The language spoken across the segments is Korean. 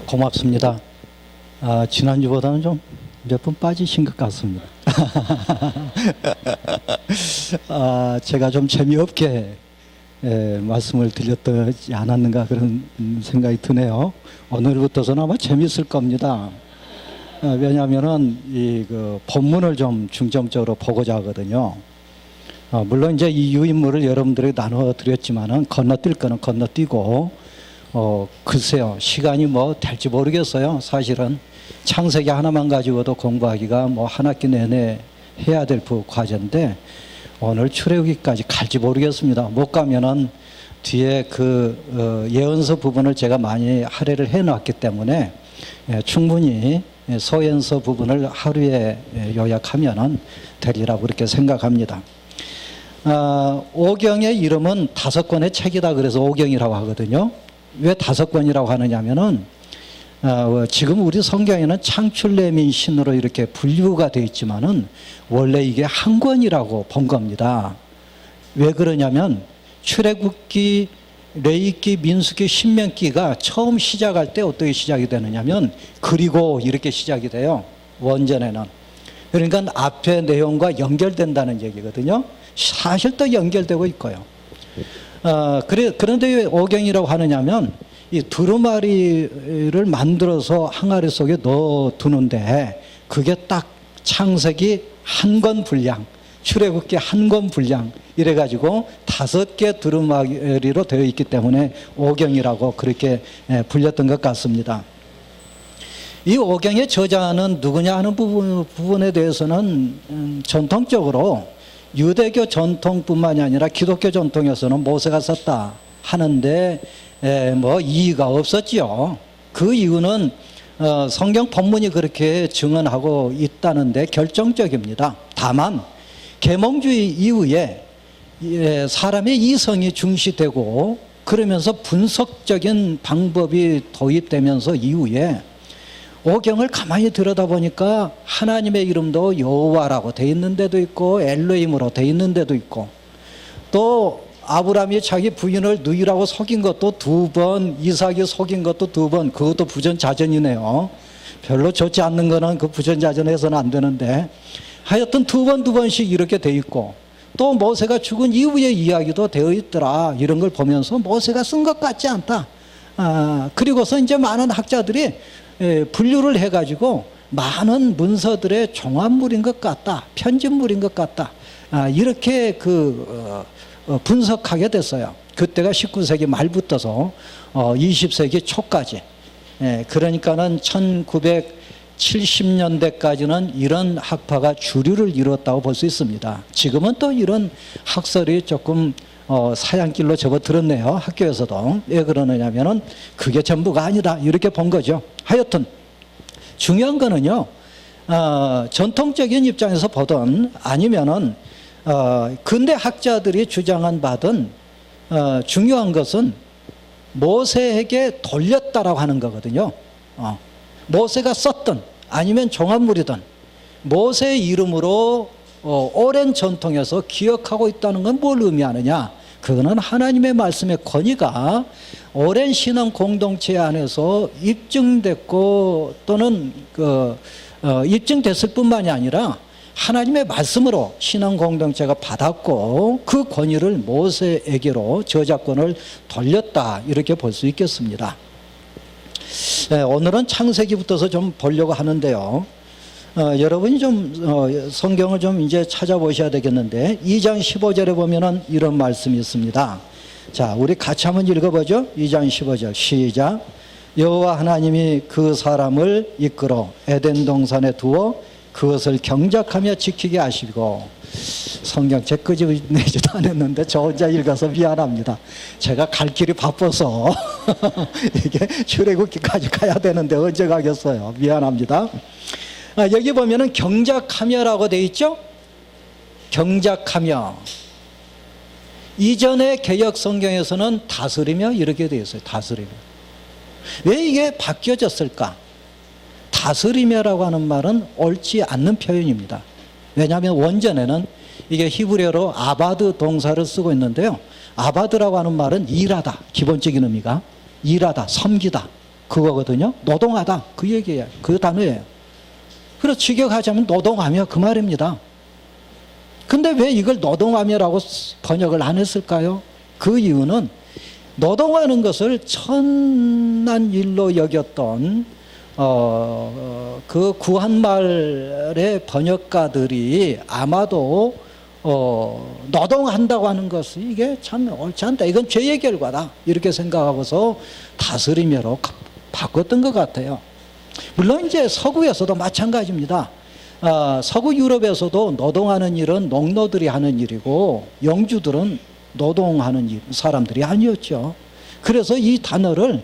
고맙습니다. 지난주보다는 좀 몇 분 빠지신 것 같습니다. 제가 좀 재미없게 말씀을 드렸지 않았는가 그런 생각이 드네요. 오늘부터는 아마 재밌을 겁니다. 왜냐하면은 그 본문을 좀 중점적으로 보고자 하거든요. 물론 이제 이 유인물을 여러분들에게 나눠 드렸지만은 건너뛸 거는 건너뛰고 글쎄요, 시간이 뭐 될지 모르겠어요. 사실은 창세기 하나만 가지고도 공부하기가 뭐 한 학기 내내 해야 될 과제인데 오늘 출애굽기까지 갈지 모르겠습니다. 못 가면은 뒤에 그 예언서 부분을 제가 많이 할애를 해 놨기 때문에 충분히 서연서 부분을 하루에 요약하면은 되리라고 그렇게 생각합니다. 오경의 이름은 5권의 책이다 그래서 오경이라고 하거든요. 왜 5권이라고 하느냐면은 지금 우리 성경에는 창출내민 신으로 이렇게 분류가 되어 있지만은 원래 이게 한 권이라고 본 겁니다. 왜 그러냐면 출애굽기, 레위기, 민수기, 신명기가 처음 시작할 때 어떻게 시작이 되느냐면 그리고 이렇게 시작이 돼요. 원전에는. 그러니까 앞에 내용과 연결된다는 얘기거든요. 사실 또 연결되고 있고요. 그런데 왜 오경이라고 하느냐면 이 두루마리를 만들어서 항아리 속에 넣어 두는데 그게 딱 창세기 한 권 분량, 출애굽기 한 권 분량 이래가지고 5개 두루마리로 되어 있기 때문에 오경이라고 그렇게 불렸던 것 같습니다. 이 오경의 저자는 누구냐 하는 부분에 대해서는 전통적으로 유대교 전통뿐만이 아니라 기독교 전통에서는 모세가 썼다 하는데 뭐 이의가 없었지요. 그 이유는 성경 본문이 그렇게 증언하고 있다는데 결정적입니다. 다만 계몽주의 이후에 사람의 이성이 중시되고 그러면서 분석적인 방법이 도입되면서 이후에 오경을 가만히 들여다보니까 하나님의 이름도 여호와라고 돼 있는 데도 있고 엘로힘으로 돼 있는 데도 있고 또 아브라함이 자기 부인을 누이라고 속인 것도 2번, 이삭이 속인 것도 2번, 그것도 부전자전이네요. 별로 좋지 않는 거는 그 부전자전해서는 안 되는데 하여튼 2번씩 이렇게 돼 있고 또 모세가 죽은 이후의 이야기도 되어 있더라. 이런 걸 보면서 모세가 쓴 것 같지 않다. 그리고서 이제 많은 학자들이 분류를 해가지고 많은 문서들의 종합물인 것 같다. 편집물인 것 같다. 이렇게 분석하게 됐어요. 그때가 19세기 말부터서 20세기 초까지. 그러니까는 1970년대까지는 이런 학파가 주류를 이뤘다고 볼 수 있습니다. 지금은 또 이런 학설이 조금 사양길로 접어들었네요. 학교에서도. 왜 그러느냐면은 그게 전부가 아니다. 이렇게 본 거죠. 하여튼 중요한 거는요. 전통적인 입장에서 보든 아니면은 근대 학자들이 주장한 바든 중요한 것은 모세에게 돌렸다라고 하는 거거든요. 모세가 썼든 아니면 종합물이든 모세의 이름으로 오랜 전통에서 기억하고 있다는 건 뭘 의미하느냐? 그거는 하나님의 말씀의 권위가 오랜 신앙 공동체 안에서 입증됐고 또는 입증됐을 뿐만이 아니라 하나님의 말씀으로 신앙 공동체가 받았고 그 권위를 모세에게로 저작권을 돌렸다 이렇게 볼 수 있겠습니다. 오늘은 창세기부터서 좀 보려고 하는데요. 여러분이 좀 성경을 좀 이제 찾아보셔야 되겠는데 2장 15절에 보면은 이런 말씀이 있습니다. 자, 우리 같이 한번 읽어보죠. 2장 15절 시작. 여호와 하나님이 그 사람을 이끌어 에덴 동산에 두어 그것을 경작하며 지키게 하시고 성경 제 끄집내지도 않았는데 저 혼자 읽어서 미안합니다. 제가 갈 길이 바빠서 이게 출애굽기까지 가야 되는데 언제 가겠어요. 미안합니다. 여기 보면은 경작하며라고 되어 있죠. 경작하며. 이전의 개역 성경에서는 다스리며 이렇게 되어 있어요. 다스리며. 왜 이게 바뀌어졌을까? 다스리며라고 하는 말은 옳지 않는 표현입니다. 왜냐하면 원전에는 이게 히브리어로 아바드 동사를 쓰고 있는데요. 아바드라고 하는 말은 일하다, 기본적인 의미가 일하다, 섬기다, 그거거든요. 노동하다 그 얘기예요. 그 단어예요. 그래서 직역하자면 노동하며 그 말입니다. 근데 왜 이걸 노동하며라고 번역을 안 했을까요? 그 이유는 노동하는 것을 천난 일로 여겼던 그 구한말의 번역가들이 아마도 노동한다고 하는 것이 이게 참 옳지 않다. 이건 죄의 결과다. 이렇게 생각하고서 다스리며로 바꿨던 것 같아요. 물론 이제 서구에서도 마찬가지입니다. 서구 유럽에서도 노동하는 일은 농노들이 하는 일이고 영주들은 노동하는 사람들이 아니었죠. 그래서 이 단어를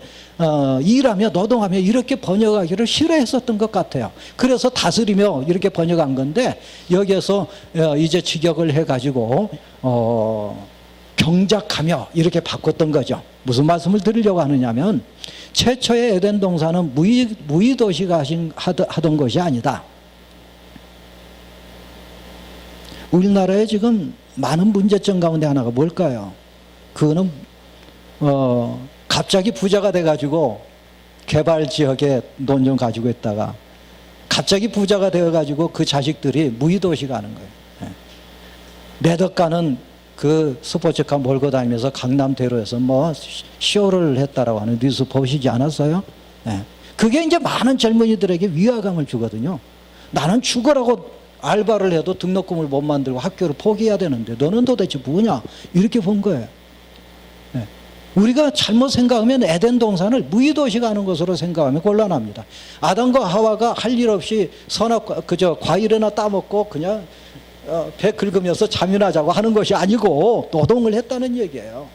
일하며 노동하며 이렇게 번역하기를 싫어했었던 것 같아요. 그래서 다스리며 이렇게 번역한 건데 여기에서 이제 직역을 해가지고 경작하며 이렇게 바꿨던 거죠. 무슨 말씀을 드리려고 하느냐면 최초의 에덴 동산은 무의도시가 하던 것이 아니다. 우리나라에 지금 많은 문제점 가운데 하나가 뭘까요? 그거는 갑자기 부자가 돼가지고 개발 지역에 돈 좀 가지고 있다가 갑자기 부자가 되어가지고 그 자식들이 무의도시 가는 거예요. 매덕가는 그 스포츠카 몰고 다니면서 강남대로에서 뭐 쇼를 했다라고 하는 뉴스 보시지 않았어요? 그게 이제 많은 젊은이들에게 위화감을 주거든요. 나는 죽으라고 알바를 해도 등록금을 못 만들고 학교를 포기해야 되는데 너는 도대체 뭐냐? 이렇게 본 거예요. 우리가 잘못 생각하면 에덴 동산을 무의도시가 하는 것으로 생각하면 곤란합니다. 아담과 하와가 할 일 없이 과일이나 따먹고 그냥 배 긁으면서 잠이나 자고 하는 것이 아니고 노동을 했다는 얘기예요.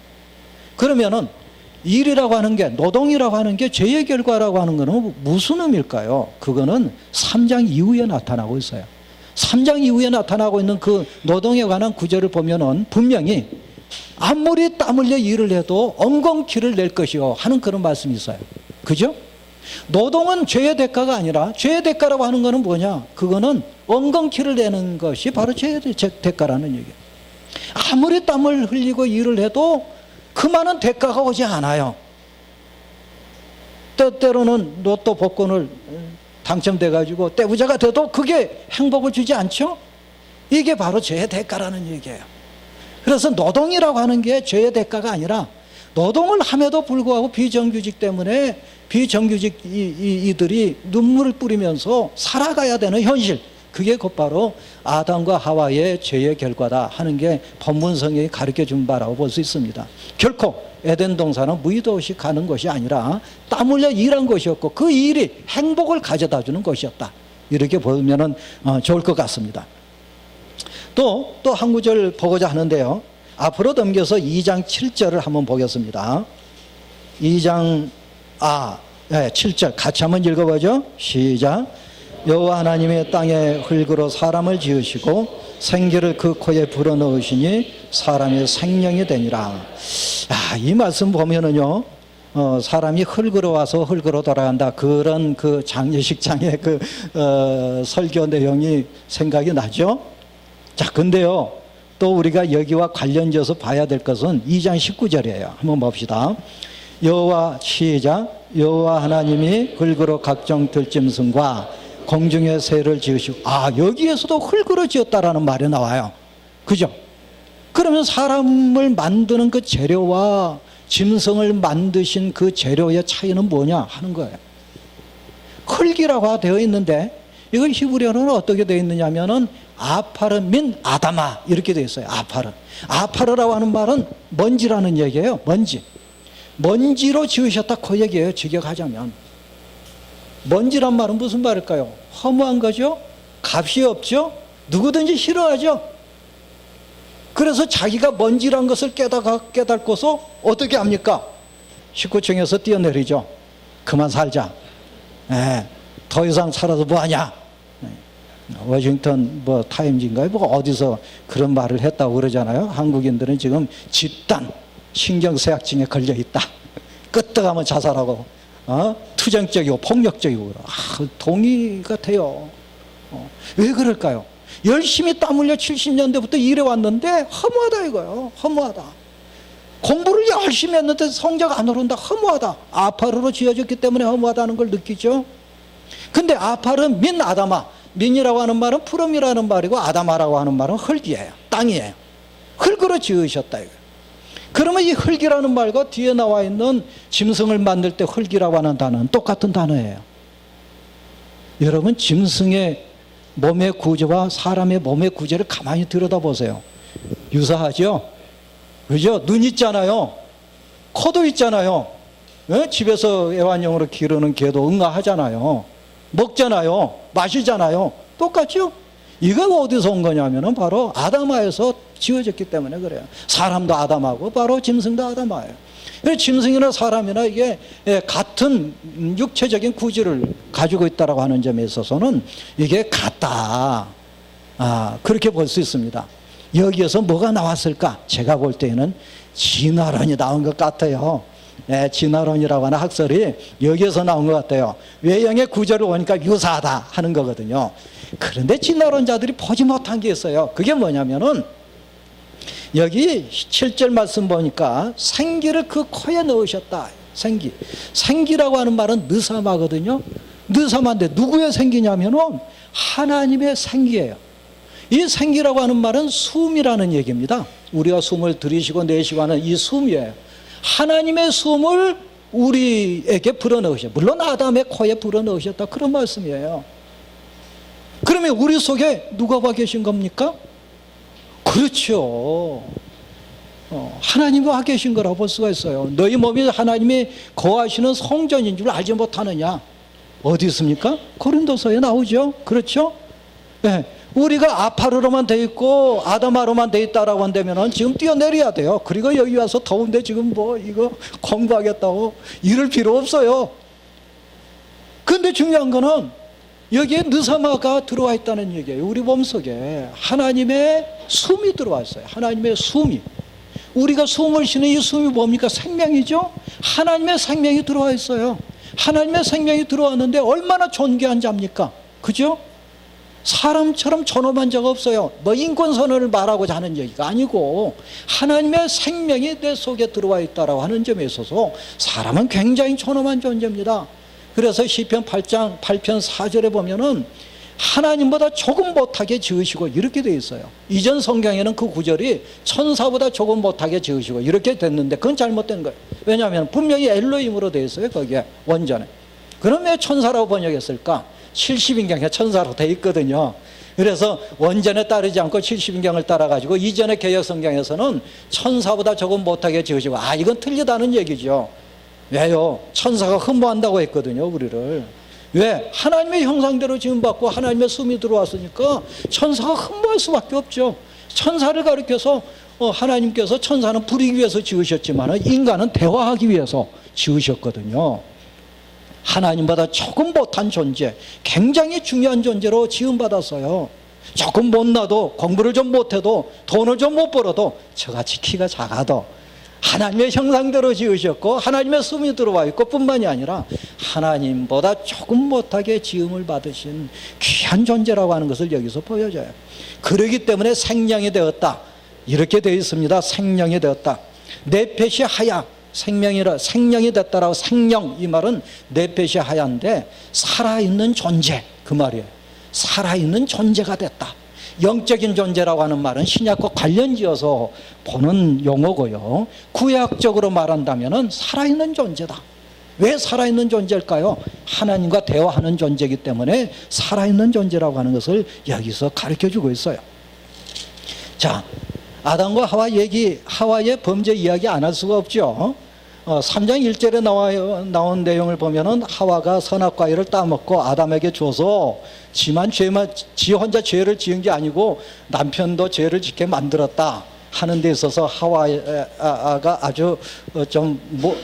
그러면은 일이라고 하는 게, 노동이라고 하는 게 죄의 결과라고 하는 것은 무슨 의미일까요? 그거는 3장 이후에 나타나고 있어요. 3장 이후에 나타나고 있는 그 노동에 관한 구절을 보면은 분명히 아무리 땀 흘려 일을 해도 엉겅퀴를 낼 것이요 하는 그런 말씀이 있어요. 그죠? 노동은 죄의 대가가 아니라 죄의 대가라고 하는 것은 뭐냐? 그거는 엉겅퀴를 내는 것이 바로 죄의 대가라는 얘기예요. 아무리 땀을 흘리고 일을 해도 그만한 대가가 오지 않아요. 때로는 로또 복권을 당첨돼가지고 떼부자가 돼도 그게 행복을 주지 않죠? 이게 바로 죄의 대가라는 얘기예요. 그래서 노동이라고 하는 게 죄의 대가가 아니라 노동을 함에도 불구하고 비정규직 때문에 비정규직 이들이 눈물을 뿌리면서 살아가야 되는 현실, 그게 곧바로 아담과 하와의 죄의 결과다 하는 게 본문 성경이 가르쳐준 바라고 볼 수 있습니다. 결코 에덴 동산은 무의도시 가는 것이 아니라 땀 흘려 일한 것이었고 그 일이 행복을 가져다 주는 것이었다. 이렇게 보면 좋을 것 같습니다. 또 한 구절 보고자 하는데요. 앞으로 넘겨서 2장 7절을 한번 보겠습니다. 2장 7절 같이 한번 읽어보죠. 시작. 여호와 하나님의 땅에 흙으로 사람을 지으시고 생기를 그 코에 불어넣으시니 사람의 생명이 되니라. 이 말씀 보면은요, 사람이 흙으로 와서 흙으로 돌아간다, 그런 그 장례식장의 설교 내용이 생각이 나죠. 자, 근데요, 또 우리가 여기와 관련져서 봐야 될 것은 2장 19절이에요. 한번 봅시다. 시작. 여호와 하나님이 흙으로 각종 들짐승과 공중의 새를 지으시고, 여기에서도 흙으로 지었다라는 말이 나와요. 그죠? 그러면 사람을 만드는 그 재료와 짐승을 만드신 그 재료의 차이는 뭐냐 하는 거예요. 흙이라고 되어 있는데 이걸 히브리어로는 어떻게 되어 있느냐면은 아파르 민 아다마 이렇게 되어 있어요. 아파르라고 하는 말은 먼지라는 얘기예요. 먼지로 지으셨다 그 얘기예요. 직역하자면 먼지란 말은 무슨 말일까요? 허무한 거죠. 값이 없죠. 누구든지 싫어하죠. 그래서 자기가 먼지란 것을 깨닫고서 어떻게 합니까? 19층에서 뛰어내리죠. 그만 살자. 더 이상 살아서 뭐하냐. 워싱턴 타임즈인가요? 어디서 그런 말을 했다고 그러잖아요. 한국인들은 지금 집단 신경쇠약증에 걸려 있다. 끄떡하면 자살하고 투쟁적이고 폭력적이고 동의가 돼요. 왜 그럴까요? 열심히 땀 흘려 70년대부터 일해왔는데 허무하다 이거예요. 허무하다. 공부를 열심히 했는데 성적 안 오른다. 허무하다. 아파르로 지어졌기 때문에 허무하다는 걸 느끼죠. 근데 아파르 민 아다마, 민이라고 하는 말은 푸름이라는 말이고 아다마라고 하는 말은 흙이에요. 땅이에요. 흙으로 지으셨다 이거. 그러면 이 흙이라는 말과 뒤에 나와 있는 짐승을 만들 때 흙이라고 하는 단어는 똑같은 단어예요. 여러분, 짐승의 몸의 구조와 사람의 몸의 구조를 가만히 들여다보세요. 유사하죠? 그죠? 눈 있잖아요. 코도 있잖아요. 집에서 애완용으로 기르는 개도 응아하잖아요. 먹잖아요. 마시잖아요. 똑같죠? 이건 어디서 온 거냐면은 바로 아담아에서 지어졌기 때문에 그래요. 사람도 아담하고 바로 짐승도 아담아예요. 짐승이나 사람이나 이게 같은 육체적인 구조를 가지고 있다라고 하는 점에 있어서는 이게 같다. 그렇게 볼 수 있습니다. 여기에서 뭐가 나왔을까? 제가 볼 때에는 진화론이 나온 것 같아요. 진화론이라고 하는 학설이 여기에서 나온 것 같아요. 외형의 구조를 보니까 유사하다 하는 거거든요. 그런데 진화론자들이 보지 못한 게 있어요. 그게 뭐냐면은 여기 7절 말씀 보니까 생기를 그 코에 넣으셨다. 생기. 생기라고 하는 말은 느사마거든요. 느사마인데 누구의 생기냐면은 하나님의 생기예요. 이 생기라고 하는 말은 숨이라는 얘기입니다. 우리가 숨을 들이쉬고 내쉬고 하는 이 숨이에요. 하나님의 숨을 우리에게 불어넣으셨다. 물론 아담의 코에 불어넣으셨다. 그런 말씀이에요. 그러면 우리 속에 누가 와 계신 겁니까? 그렇죠. 하나님이 와 계신 거라고 볼 수가 있어요. 너희 몸이 하나님이 거하시는 성전인 줄 알지 못하느냐? 어디 있습니까? 고린도서에 나오죠. 그렇죠? 네. 우리가 아파르로만 돼 있고 아담아로만 돼 있다라고 한다면은 지금 뛰어내려야 돼요. 그리고 여기 와서 더운데 지금 뭐 이거 공부하겠다고 이럴 필요 없어요. 근데 중요한 거는 여기에 느사마가 들어와 있다는 얘기예요. 우리 몸속에 하나님의 숨이 들어와 있어요. 하나님의 숨이. 우리가 숨을 쉬는 이 숨이 뭡니까? 생명이죠. 하나님의 생명이 들어와 있어요. 하나님의 생명이 들어왔는데 얼마나 존귀한 자입니까? 그죠? 사람처럼 존엄한 자가 없어요. 뭐 인권선언을 말하고자 하는 얘기가 아니고 하나님의 생명이 내 속에 들어와 있다라고 하는 점에 있어서 사람은 굉장히 존엄한 존재입니다. 그래서 시편 8장 8편 4절에 보면은 하나님보다 조금 못하게 지으시고 이렇게 되어 있어요. 이전 성경에는 그 구절이 천사보다 조금 못하게 지으시고 이렇게 됐는데 그건 잘못된 거예요. 왜냐하면 분명히 엘로힘으로 되어 있어요. 거기에 원전에. 그럼 왜 천사라고 번역했을까? 70인경에 천사로 되어 있거든요. 그래서 원전에 따르지 않고 70인경을 따라가지고 이전의 개혁성경에서는 천사보다 조금 못하게 지으시고 이건 틀리다는 얘기죠. 왜요? 천사가 흠모한다고 했거든요. 우리를. 왜? 하나님의 형상대로 지음받고 하나님의 숨이 들어왔으니까 천사가 흠모할 수밖에 없죠. 천사를 가리켜서 하나님께서 천사는 부리기 위해서 지으셨지만 인간은 대화하기 위해서 지으셨거든요. 하나님보다 조금 못한 존재, 굉장히 중요한 존재로 지음받았어요. 조금 못나도 공부를 좀 못해도 돈을 좀 못 벌어도 저같이 키가 작아도 하나님의 형상대로 지으셨고 하나님의 숨이 들어와 있고 뿐만이 아니라 하나님보다 조금 못하게 지음을 받으신 귀한 존재라고 하는 것을 여기서 보여줘요. 그러기 때문에 생명이 되었다. 이렇게 되어 있습니다. 생명이 되었다. 네펫이 하야. 생명이 됐다라고 생명 이 말은 네펫이 하얀데 살아있는 존재 그 말이에요. 살아있는 존재가 됐다. 영적인 존재라고 하는 말은 신약과 관련지어서 보는 용어고요. 구약적으로 말한다면 살아있는 존재다. 왜 살아있는 존재일까요? 하나님과 대화하는 존재이기 때문에 살아있는 존재라고 하는 것을 여기서 가르쳐주고 있어요. 자, 아담과 하와의 범죄 이야기 안 할 수가 없죠. 3장 1절에 나온 내용을 보면은 하와가 선악과일을 따먹고 아담에게 줘서 지 혼자 죄를 지은 게 아니고 남편도 죄를 짓게 만들었다 하는 데 있어서 하와가 아주 좀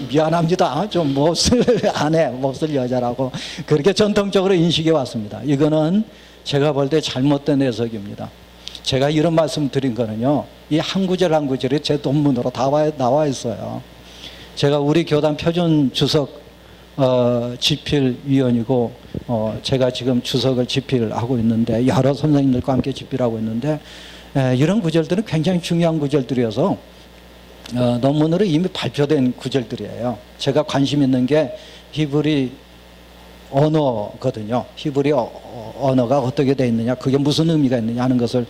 미안합니다. 좀 몹쓸 아내, 몹쓸 여자라고 그렇게 전통적으로 인식해 왔습니다. 이거는 제가 볼 때 잘못된 해석입니다. 제가 이런 말씀 드린 거는요, 이 한 구절 한 구절이 제 논문으로 다 나와 있어요. 제가 우리 교단 표준 주석 집필위원이고 제가 지금 주석을 집필하고 있는데 여러 선생님들과 함께 집필하고 있는데 이런 구절들은 굉장히 중요한 구절들이어서 논문으로 이미 발표된 구절들이에요. 제가 관심 있는 게 히브리 언어거든요. 히브리 언어가 어떻게 되어 있느냐, 그게 무슨 의미가 있느냐 하는 것을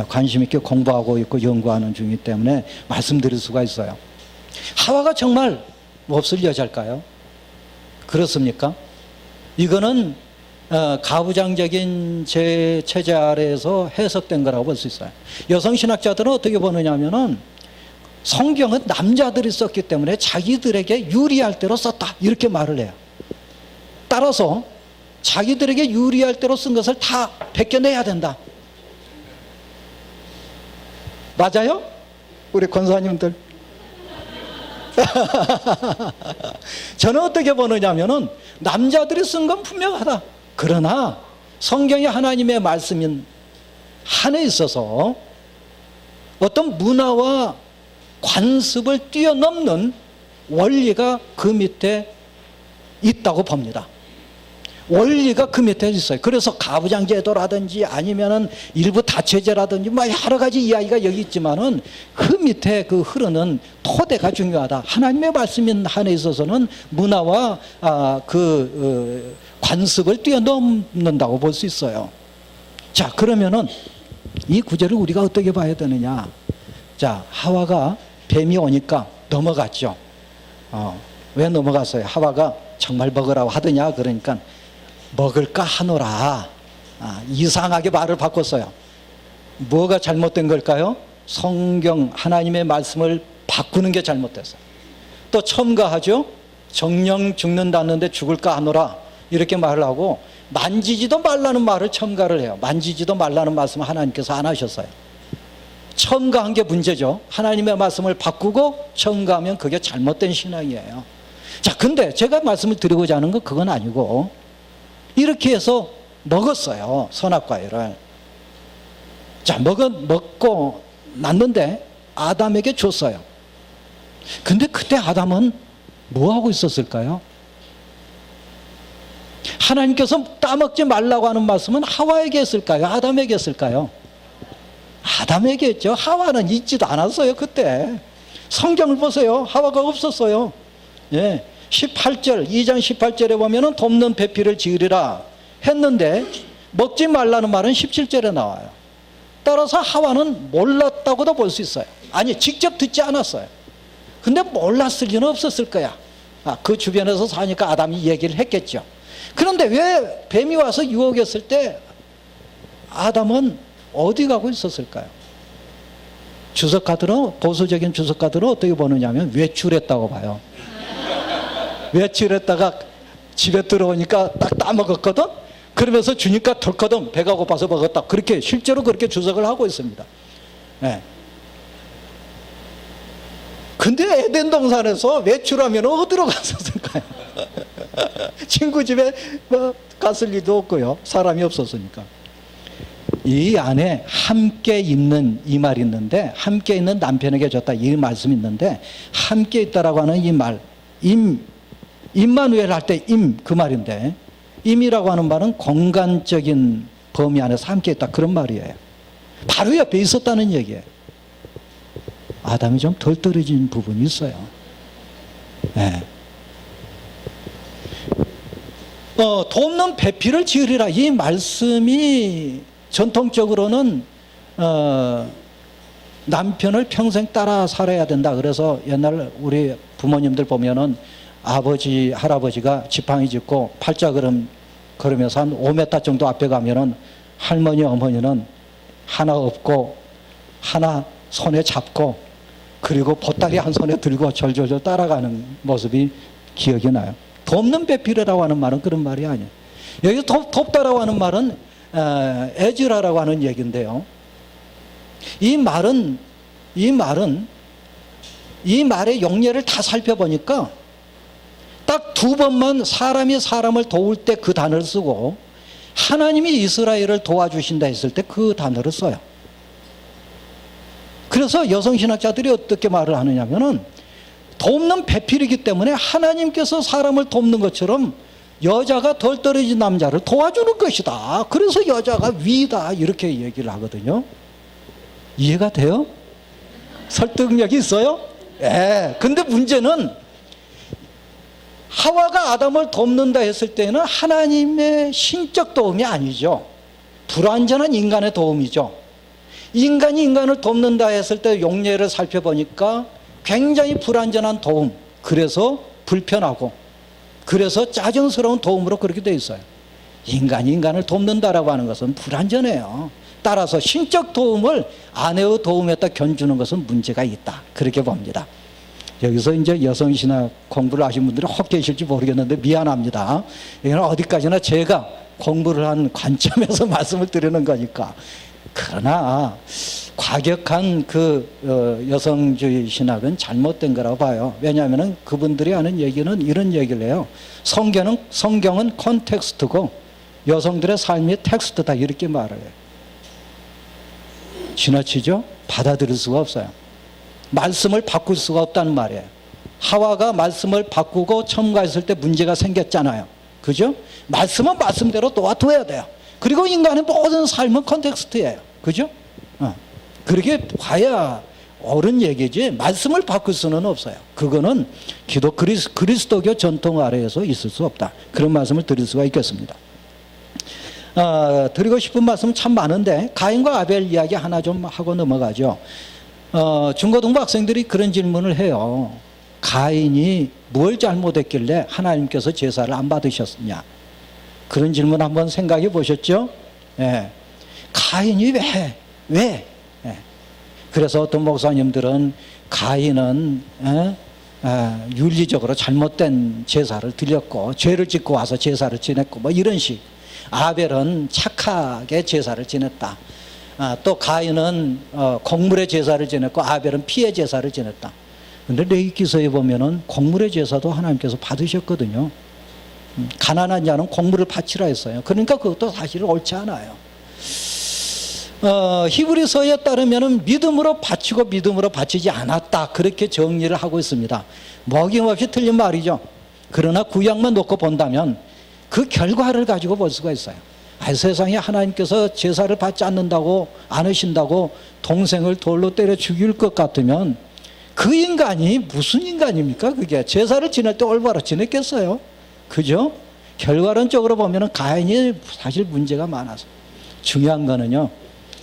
관심 있게 공부하고 있고 연구하는 중이기 때문에 말씀드릴 수가 있어요. 하와가 정말 몹쓸 여자일까요? 그렇습니까? 이거는 가부장적인 제 체제 아래에서 해석된 거라고 볼 수 있어요. 여성 신학자들은 어떻게 보느냐 하면은 성경은 남자들이 썼기 때문에 자기들에게 유리할 대로 썼다 이렇게 말을 해요. 따라서 자기들에게 유리할 대로 쓴 것을 다 벗겨내야 된다. 맞아요? 우리 권사님들. 저는 어떻게 보느냐면은 남자들이 쓴 건 분명하다. 그러나 성경이 하나님의 말씀인 한에 있어서 어떤 문화와 관습을 뛰어넘는 원리가 그 밑에 있다고 봅니다. 원리가 그 밑에 있어요. 그래서 가부장 제도라든지 아니면은 일부 다체제라든지 뭐 여러 가지 이야기가 여기 있지만은 그 밑에 그 흐르는 토대가 중요하다. 하나님의 말씀인 한에 있어서는 문화와 관습을 뛰어넘는다고 볼 수 있어요. 자, 그러면은 이 구절을 우리가 어떻게 봐야 되느냐? 자, 하와가 뱀이 오니까 넘어갔죠. 왜 넘어갔어요? 하와가 정말 먹으라고 하더냐? 그러니까 먹을까 하노라. 이상하게 말을 바꿨어요. 뭐가 잘못된 걸까요? 성경 하나님의 말씀을 바꾸는 게 잘못됐어요. 또 첨가하죠. 정령 죽는다는데 죽을까 하노라 이렇게 말을 하고 만지지도 말라는 말을 첨가를 해요. 만지지도 말라는 말씀을 하나님께서 안 하셨어요. 첨가한 게 문제죠. 하나님의 말씀을 바꾸고 첨가하면 그게 잘못된 신앙이에요. 자, 근데 제가 말씀을 드리고자 하는 건 그건 아니고 이렇게 해서 먹었어요. 선악과일을. 자, 먹고 났는데 아담에게 줬어요. 근데 그때 아담은 뭐 하고 있었을까요? 하나님께서 따먹지 말라고 하는 말씀은 하와에게 했을까요? 아담에게 했을까요? 아담에게 했죠. 하와는 있지도 않았어요. 그때 성경을 보세요. 하와가 없었어요. 예, 18절 2장 18절에 보면은 돕는 배필을 지으리라 했는데 먹지 말라는 말은 17절에 나와요. 따라서 하와는 몰랐다고도 볼 수 있어요. 아니, 직접 듣지 않았어요. 근데 몰랐을 리는 없었을 거야. 그 주변에서 사니까 아담이 얘기를 했겠죠. 그런데 왜 뱀이 와서 유혹했을 때 아담은 어디 가고 있었을까요? 주석가들은, 보수적인 주석가들은 어떻게 보느냐 하면 외출했다고 봐요. 외출했다가 집에 들어오니까 딱 따먹었거든? 그러면서 주니까 덜거든 배가 고파서 먹었다. 그렇게 실제로 그렇게 주석을 하고 있습니다. 네. 근데 에덴 동산에서 외출하면 어디로 갔었을까요? 친구 집에 뭐 갔을 리도 없고요. 사람이 없었으니까. 이 안에 함께 있는 이 말이 있는데, 함께 있는 남편에게 줬다 이 말씀이 있는데, 함께 있다라고 하는 이 말, 임마누엘 할 때 그 말인데, 임이라고 하는 말은 공간적인 범위 안에서 함께 있다 그런 말이에요. 바로 옆에 있었다는 얘기예요. 아담이 좀 덜 떨어진 부분이 있어요. 네. 돕는 배필을 지으리라 이 말씀이 전통적으로는 남편을 평생 따라 살아야 된다. 그래서 옛날 우리 부모님들 보면은 아버지, 할아버지가 지팡이 짚고 팔자걸음 걸으면서 한 5m 정도 앞에 가면은 할머니, 어머니는 하나 업고 하나 손에 잡고 그리고 보따리 한 손에 들고 절절절 따라가는 모습이 기억이 나요. 돕는 배필이라고 하는 말은 그런 말이 아니에요. 여기 돕다라고 하는 말은 에즈라라고 하는 얘기인데요. 이 말의 용례를 다 살펴보니까 딱 두 번만 사람이 사람을 도울 때 그 단어를 쓰고 하나님이 이스라엘을 도와주신다 했을 때 그 단어를 써요. 그래서 여성신학자들이 어떻게 말을 하느냐면은 돕는 배필이기 때문에 하나님께서 사람을 돕는 것처럼 여자가 덜 떨어진 남자를 도와주는 것이다. 그래서 여자가 위다 이렇게 얘기를 하거든요. 이해가 돼요? 설득력이 있어요? 예. 근데 문제는 하와가 아담을 돕는다 했을 때는 하나님의 신적 도움이 아니죠. 불완전한 인간의 도움이죠. 인간이 인간을 돕는다 했을 때 용례를 살펴보니까 굉장히 불완전한 도움, 그래서 불편하고 그래서 짜증스러운 도움으로 그렇게 되어 있어요. 인간이 인간을 돕는다라고 하는 것은 불완전해요. 따라서 신적 도움을 아내의 도움에다 견주는 것은 문제가 있다, 그렇게 봅니다. 여기서 이제 여성신학 공부를 하신 분들이 혹 계실지 모르겠는데 미안합니다. 이건 어디까지나 제가 공부를 한 관점에서 말씀을 드리는 거니까. 그러나 과격한 그 여성주의 신학은 잘못된 거라고 봐요. 왜냐하면 그분들이 하는 얘기는 이런 얘기를 해요. 성경은 콘텍스트고 여성들의 삶이 텍스트다, 이렇게 말을 해요. 지나치죠? 받아들일 수가 없어요. 말씀을 바꿀 수가 없다는 말이에요. 하와가 말씀을 바꾸고 첨가했을 때 문제가 생겼잖아요. 그죠? 말씀은 말씀대로 놓아둬야 돼요. 그리고 인간의 모든 삶은 콘텍스트예요. 그죠? 그렇게 봐야 옳은 얘기지 말씀을 바꿀 수는 없어요. 그거는 그리스도교 전통 아래에서 있을 수 없다, 그런 말씀을 드릴 수가 있겠습니다. 드리고 싶은 말씀은 참 많은데 가인과 아벨 이야기 하나 좀 하고 넘어가죠. 중고등부 학생들이 그런 질문을 해요. 가인이 뭘 잘못했길래 하나님께서 제사를 안 받으셨느냐, 그런 질문 한번 생각해 보셨죠? 예. 가인이 왜? 예. 그래서 어떤 목사님들은 가인은 윤리적으로 잘못된 제사를 드렸고 죄를 짓고 와서 제사를 지냈고 뭐 이런 식. 아벨은 착하게 제사를 지냈다. 또 가인은 곡물의 제사를 지냈고 아벨은 피의 제사를 지냈다. 근데 레위기서에 보면은 곡물의 제사도 하나님께서 받으셨거든요. 가난한 자는 곡물을 바치라 했어요. 그러니까 그것도 사실은 옳지 않아요. 히브리서에 따르면은 믿음으로 바치고 믿음으로 바치지 않았다, 그렇게 정리를 하고 있습니다. 먹임없이 틀린 말이죠. 그러나 구약만 놓고 본다면 그 결과를 가지고 볼 수가 있어요. 세상에 하나님께서 제사를 받지 않으신다고 동생을 돌로 때려 죽일 것 같으면 그 인간이 무슨 인간입니까? 그게 제사를 지낼 때 올바로 지냈겠어요? 그죠? 결과론적으로 보면 가인이 사실 문제가 많아서. 중요한 거는요,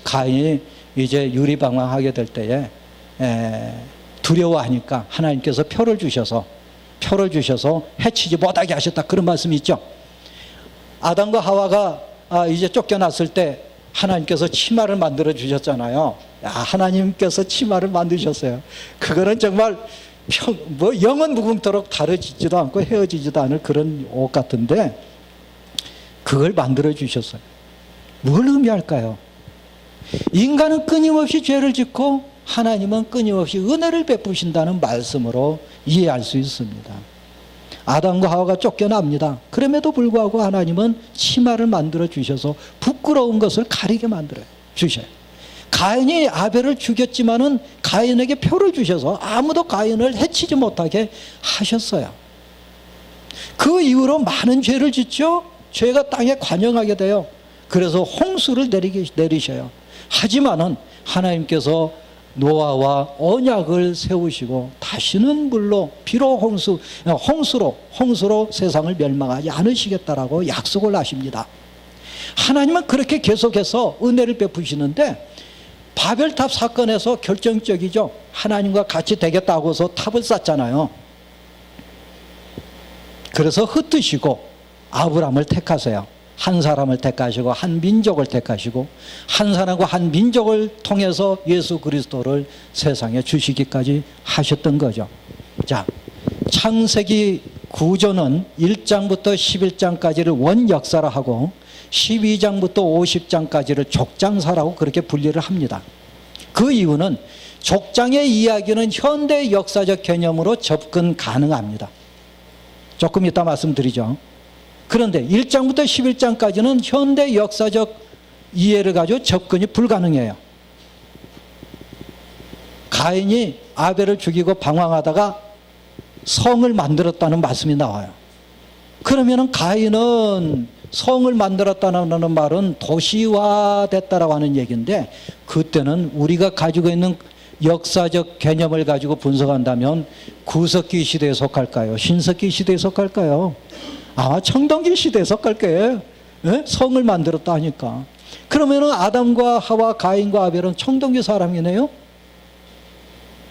가인이 이제 유리방황하게 될 때에 두려워하니까 하나님께서 표를 주셔서 해치지 못하게 하셨다, 그런 말씀이 있죠. 아담과 하와가 이제 쫓겨났을 때 하나님께서 치마를 만들어 주셨잖아요. 하나님께서 치마를 만드셨어요. 그거는 정말 영원 무궁토록 다르지도 않고 헤어지지도 않을 그런 옷 같은데 그걸 만들어 주셨어요. 뭘 의미할까요? 인간은 끊임없이 죄를 짓고 하나님은 끊임없이 은혜를 베푸신다는 말씀으로 이해할 수 있습니다. 아담과 하와가 쫓겨납니다. 그럼에도 불구하고 하나님은 치마를 만들어 주셔서 부끄러운 것을 가리게 만들어 주셔요. 가인이 아벨을 죽였지만은 가인에게 표를 주셔서 아무도 가인을 해치지 못하게 하셨어요. 그 이후로 많은 죄를 짓죠. 죄가 땅에 관영하게 돼요. 그래서 홍수를 내리셔요. 하지만은 하나님께서 노아와 언약을 세우시고 다시는 물로 비록 홍수로 세상을 멸망하지 않으시겠다라고 약속을 하십니다. 하나님은 그렇게 계속해서 은혜를 베푸시는데 바벨탑 사건에서 결정적이죠. 하나님과 같이 되겠다고서 탑을 쌓잖아요. 그래서 흩으시고 아브람을 택하세요. 한 사람을 택하시고 한 민족을 택하시고 한 사람과 한 민족을 통해서 예수 그리스도를 세상에 주시기까지 하셨던 거죠. 자, 창세기 구조는 1장부터 11장까지를 원역사라 하고 12장부터 50장까지를 족장사라고 그렇게 분리를 합니다. 그 이유는 족장의 이야기는 현대 역사적 개념으로 접근 가능합니다. 조금 이따 말씀드리죠. 그런데 1장부터 11장까지는 현대 역사적 이해를 가지고 접근이 불가능해요. 가인이 아벨을 죽이고 방황하다가 성을 만들었다는 말씀이 나와요. 그러면은 가인은 성을 만들었다는 말은 도시화됐다라고 하는 얘기인데 그때는 우리가 가지고 있는 역사적 개념을 가지고 분석한다면 구석기 시대에 속할까요? 신석기 시대에 속할까요? 아마 청동기 시대에 속할 거예요. 예? 성을 만들었다 하니까. 그러면은 아담과 하와, 가인과 아벨은 청동기 사람이네요.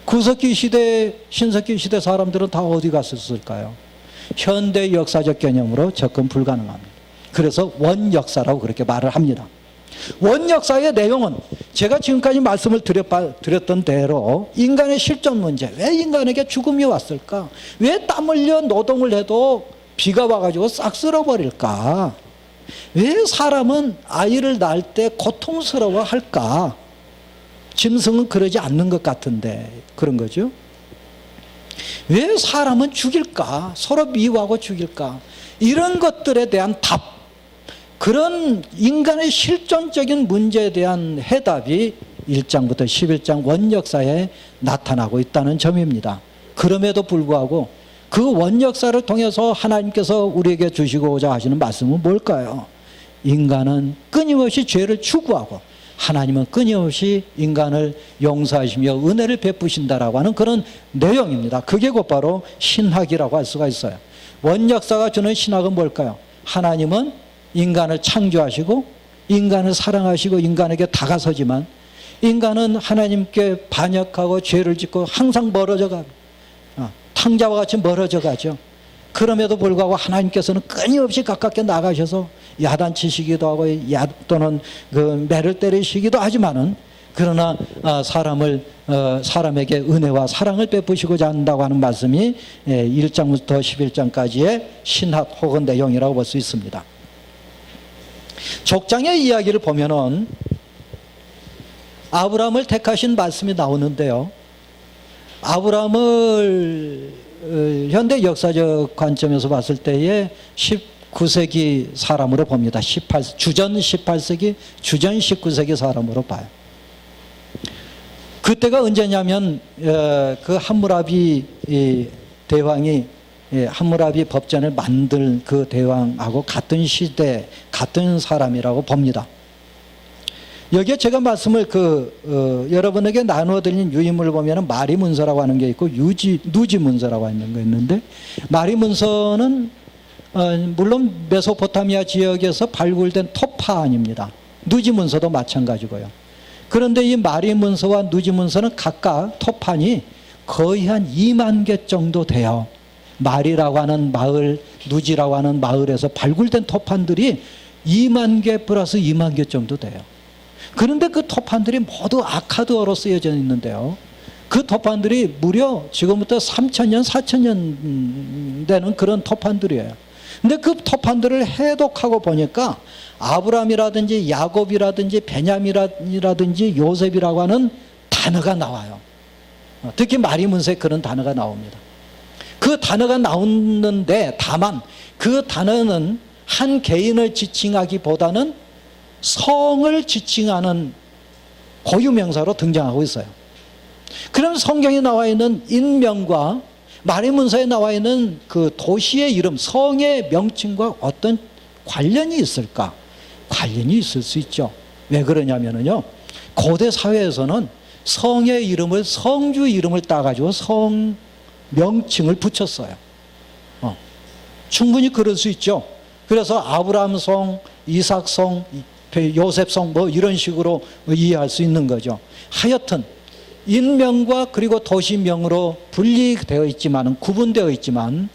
구석기 시대, 신석기 시대 사람들은 다 어디 갔었을까요? 현대 역사적 개념으로 접근 불가능합니다. 그래서 원역사라고 그렇게 말을 합니다. 원역사의 내용은 제가 지금까지 말씀을 드렸던 대로 인간의 실존 문제, 왜 인간에게 죽음이 왔을까? 왜 땀 흘려 노동을 해도 비가 와가지고 싹 쓸어버릴까? 왜 사람은 아이를 낳을 때 고통스러워할까? 짐승은 그러지 않는 것 같은데 그런 거죠. 왜 사람은 죽일까? 서로 미워하고 죽일까? 이런 것들에 대한 답, 그런 인간의 실존적인 문제에 대한 해답이 1장부터 11장 원역사에 나타나고 있다는 점입니다. 그럼에도 불구하고 그 원역사를 통해서 하나님께서 우리에게 주시고자 하시는 말씀은 뭘까요? 인간은 끊임없이 죄를 추구하고 하나님은 끊임없이 인간을 용서하시며 은혜를 베푸신다라고 하는 그런 내용입니다. 그게 곧바로 신학이라고 할 수가 있어요. 원역사가 주는 신학은 뭘까요? 하나님은 인간을 창조하시고 인간을 사랑하시고 인간에게 다가서지만 인간은 하나님께 반역하고 죄를 짓고 항상 멀어져 가고 탕자와 같이 멀어져 가죠. 그럼에도 불구하고 하나님께서는 끊임없이 가깝게 나가셔서 야단치시기도 하고 또는 그 매를 때리시기도 하지만은 그러나 사람에게 은혜와 사랑을 베푸시고자 한다고 하는 말씀이 1장부터 11장까지의 신학 혹은 내용이라고 볼 수 있습니다. 족장의 이야기를 보면은 아브라함을 택하신 말씀이 나오는데요. 아브라함을 현대 역사적 관점에서 봤을 때에 19세기 사람으로 봅니다. 주전 18세기, 주전 19세기 사람으로 봐요. 그때가 언제냐면 그 함무라비 대왕이 함무라비 법전을 만들 그 대왕하고 같은 시대, 같은 사람이라고 봅니다. 여기에 제가 말씀을 여러분에게 나누어 드린 유인물을 보면 마리문서라고 하는 게 있고 누지문서라고 하는 거 있는데, 마리문서는 물론 메소포타미아 지역에서 발굴된 토판입니다. 누지문서도 마찬가지고요. 그런데 이 마리문서와 누지문서는 각각 토판이 거의 한 2만 개 정도 돼요. 마리라고 하는 마을, 누지라고 하는 마을에서 발굴된 토판들이 2만 개 플러스 2만 개 정도 돼요. 그런데 그 토판들이 모두 아카드어로 쓰여져 있는데요. 그 토판들이 무려 지금부터 3,000년, 4,000년 되는 그런 토판들이에요. 근데 그 토판들을 해독하고 보니까 아브라함이라든지 야곱이라든지 베냐민이라든지 요셉이라고 하는 단어가 나와요. 특히 마리문서에 그런 단어가 나옵니다. 그 단어가 나오는데 다만 그 단어는 한 개인을 지칭하기보다는 성을 지칭하는 고유명사로 등장하고 있어요. 그럼 성경에 나와 있는 인명과 마리문서에 나와 있는 그 도시의 이름, 성의 명칭과 어떤 관련이 있을까? 관련이 있을 수 있죠. 왜 그러냐면요, 고대 사회에서는 성의 이름을, 성주 이름을 따가지고 성 명칭을 붙였어요. 충분히 그럴 수 있죠. 그래서 아브라함성, 이삭성, 요셉성 뭐 이런 식으로 이해할 수 있는 거죠. 하여튼 인명과 그리고 도시명으로 분리되어 있지만, 구분되어 있지만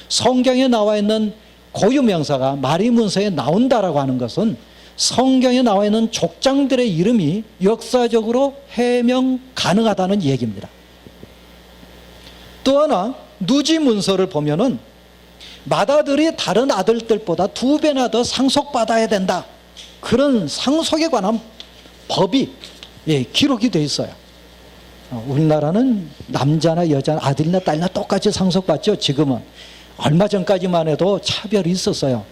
성경에 나와 있는 고유명사가 마리문서에 나온다라고 하는 것은 성경에 나와 있는 족장들의 이름이 역사적으로 해명 가능하다는 얘기입니다. 또 하나 누지문서를 보면은 맏아들이 다른 아들들보다 2배나 더 상속받아야 된다, 그런 상속에 관한 법이 기록이 되어 있어요. 우리나라는 남자나 여자, 아들이나 딸이나 똑같이 상속받죠. 지금은. 얼마 전까지만 해도 차별이 있었어요.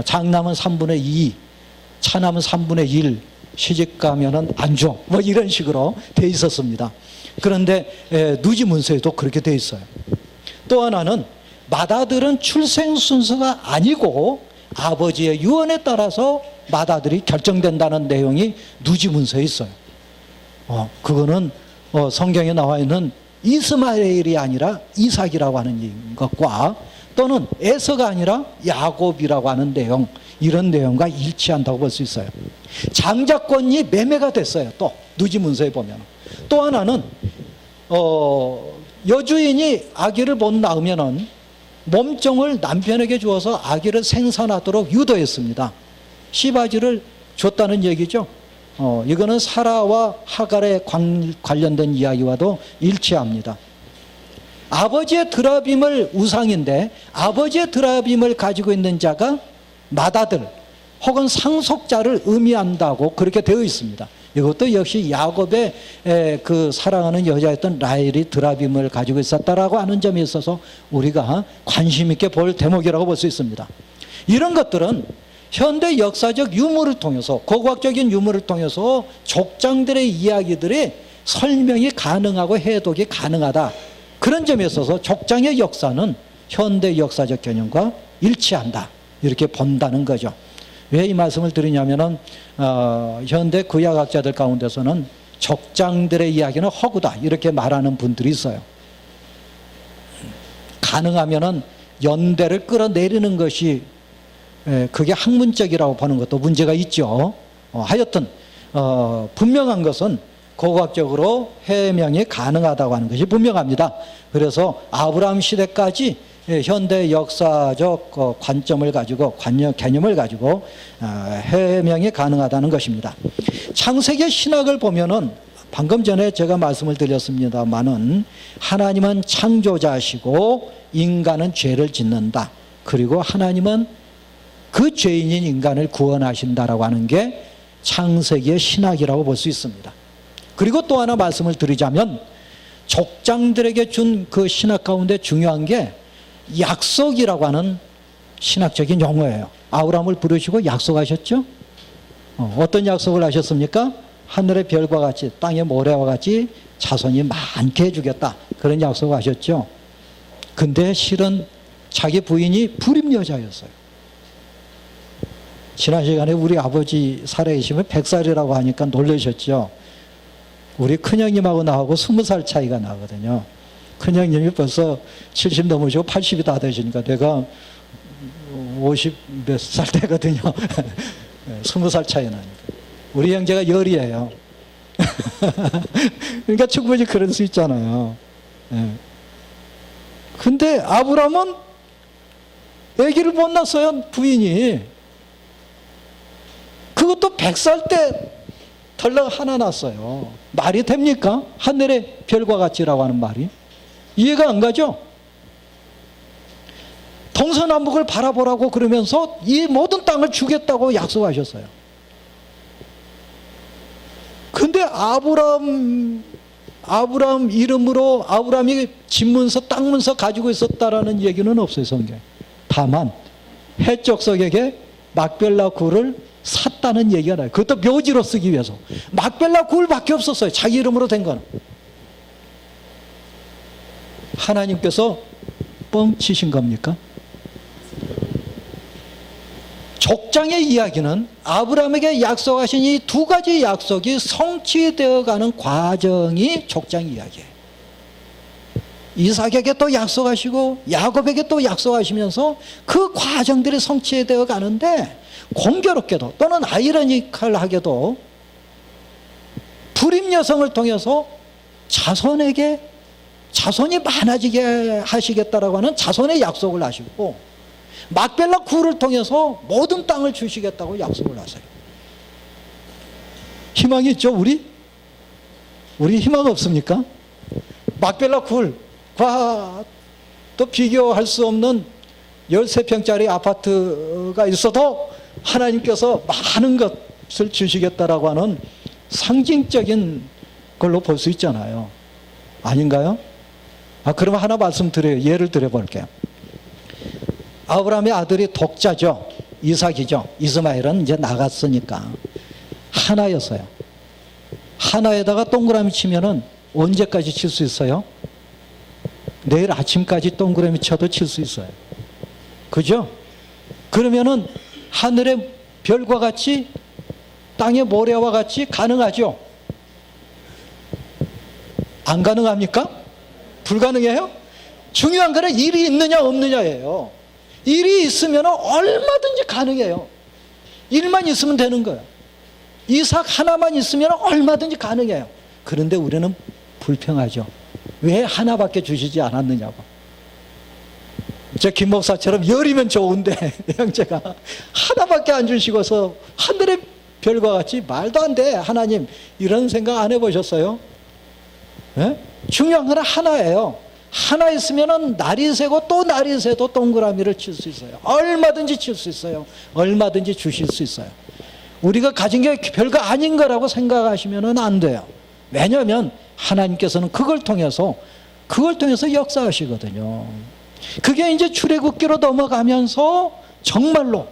장남은 3분의 2, 차남은 3분의 1, 시집가면은 안 줘, 뭐 이런 식으로 돼 있었습니다. 그런데 누지문서에도 그렇게 돼 있어요. 또 하나는 맏아들은 출생 순서가 아니고 아버지의 유언에 따라서 맏아들이 결정된다는 내용이 누지문서에 있어요. 그거는 성경에 나와 있는 이스마엘이 아니라 이삭이라고 하는 것과 또는 에서가 아니라 야곱이라고 하는 내용, 이런 내용과 일치한다고 볼 수 있어요. 장자권이 매매가 됐어요. 또 누지 문서에 보면. 또 하나는 여주인이 아기를 못 낳으면은 몸종을 남편에게 주어서 아기를 생산하도록 유도했습니다. 씨바지를 줬다는 얘기죠. 이거는 사라와 하갈에 관련된 이야기와도 일치합니다. 아버지의 드라빔을 우상인데 아버지의 드라빔을 가지고 있는 자가 맏아들 혹은 상속자를 의미한다고 그렇게 되어 있습니다. 이것도 역시 야곱의 그 사랑하는 여자였던 라헬이 드라빔을 가지고 있었다라고 하는 점에 있어서 우리가 관심 있게 볼 대목이라고 볼 수 있습니다. 이런 것들은 현대 역사적 유물을 통해서, 고고학적인 유물을 통해서 족장들의 이야기들이 설명이 가능하고 해독이 가능하다, 그런 점에 있어서 족장의 역사는 현대 역사적 개념과 일치한다, 이렇게 본다는 거죠. 왜 이 말씀을 드리냐면은 현대 구약학자들 가운데서는 족장들의 이야기는 허구다 이렇게 말하는 분들이 있어요. 가능하면은 연대를 끌어내리는 것이 그게 학문적이라고 보는 것도 문제가 있죠. 하여튼 분명한 것은 고고학적으로 해명이 가능하다고 하는 것이 분명합니다. 그래서 아브라함 시대까지 현대 역사적 관점을 가지고, 개념을 가지고 해명이 가능하다는 것입니다. 창세기 신학을 보면은 방금 전에 제가 말씀을 드렸습니다만은 하나님은 창조자시고 인간은 죄를 짓는다. 그리고 하나님은 그 죄인인 인간을 구원하신다라고 하는 게 창세기의 신학이라고 볼 수 있습니다. 그리고 또 하나 말씀을 드리자면 족장들에게 준 그 신학 가운데 중요한 게 약속이라고 하는 신학적인 용어예요. 아브라함을 부르시고 약속하셨죠? 어떤 약속을 하셨습니까? 하늘의 별과 같이 땅의 모래와 같이 자손이 많게 해주겠다, 그런 약속을 하셨죠. 근데 실은 자기 부인이 불임 여자였어요. 지난 시간에 우리 아버지 살아계시면 100살이라고 하니까 놀라셨죠. 우리 큰형님하고 나하고 20살 차이가 나거든요. 큰형님이 벌써 70 넘으시고 80이 다 되시니까 내가 50 몇 살 되거든요. 20살 차이 나니까. 우리 형제가 열이에요. 그러니까 충분히 그럴 수 있잖아요. 근데 아브라함은 아기를 못 낳았어요, 부인이. 그것도 100살 때 덜렁 하나 낳았어요. 말이 됩니까? 하늘의 별과 같이라고 하는 말이. 이해가 안 가죠? 동서남북을 바라보라고 그러면서 이 모든 땅을 주겠다고 약속하셨어요. 근데 아브라함 이름으로 아브라함이 집문서, 땅문서 가지고 있었다라는 얘기는 없어요, 성경에. 다만 해적석에게 막벨라 굴을 샀다는 얘기가 나요. 그것도 묘지로 쓰기 위해서. 막벨라 굴밖에 없었어요, 자기 이름으로 된 거는. 하나님께서 뻥치신 겁니까? 족장의 이야기는 아브라함에게 약속하신 이 두 가지 약속이 성취되어가는 과정이 족장 이야기예요. 이삭에게 또 약속하시고 야곱에게 또 약속하시면서 그 과정들이 성취되어 가는데, 공교롭게도 또는 아이러니컬하게도 불임 여성을 통해서 자손이 많아지게 하시겠다라고 하는 자손의 약속을 하시고, 막벨라 굴을 통해서 모든 땅을 주시겠다고 약속을 하세요. 희망이 있죠, 우리 희망 없습니까? 막벨라 굴과 또 비교할 수 없는 13평짜리 아파트가 있어도 하나님께서 많은 것을 주시겠다라고 하는 상징적인 걸로 볼 수 있잖아요. 아닌가요? 그러면 하나 말씀드려요. 예를 들어볼게요. 아브라함의 아들이 독자죠. 이삭이죠. 이스마엘은 이제 나갔으니까. 하나였어요. 하나에다가 동그라미 치면은 언제까지 칠 수 있어요? 내일 아침까지 동그라미 쳐도 칠 수 있어요. 그죠? 그러면은 하늘의 별과 같이 땅의 모래와 같이 가능하죠. 안 가능합니까? 불가능해요? 중요한 거는 일이 있느냐 없느냐예요. 일이 있으면 얼마든지 가능해요. 일만 있으면 되는 거예요. 이삭 하나만 있으면 얼마든지 가능해요. 그런데 우리는 불평하죠. 왜 하나밖에 주시지 않았느냐고. 김 목사처럼 열이면 좋은데 형제가 하나밖에 안 주시고서 하늘의 별과 같이 말도 안 돼. 하나님, 이런 생각 안 해보셨어요? 네? 중요한 건 하나예요. 하나 있으면 날이 새고 또 날이 새도 동그라미를 칠 수 있어요. 얼마든지 칠 수 있어요. 얼마든지 주실 수 있어요. 우리가 가진 게 별거 아닌 거라고 생각하시면 안 돼요. 왜냐하면 하나님께서는 그걸 통해서 역사하시거든요. 그게 이제 출애굽기로 넘어가면서 정말로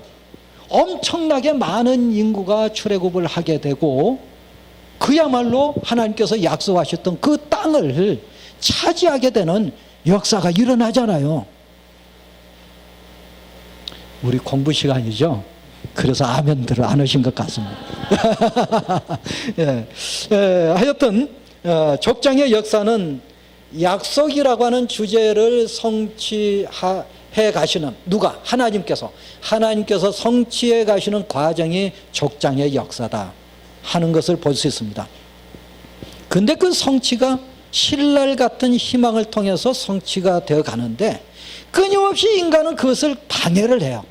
엄청나게 많은 인구가 출애굽을 하게 되고, 그야말로 하나님께서 약속하셨던 그 땅을 차지하게 되는 역사가 일어나잖아요. 우리 공부 시간이죠. 그래서 아멘들을 안 하신 것 같습니다. 하여튼 족장의 역사는 약속이라고 하는 주제를 성취해 가시는, 누가? 하나님께서 성취해 가시는 과정이 족장의 역사다 하는 것을 볼 수 있습니다. 근데 그 성취가 신랄 같은 희망을 통해서 성취가 되어 가는데, 끊임없이 인간은 그것을 방해를 해요.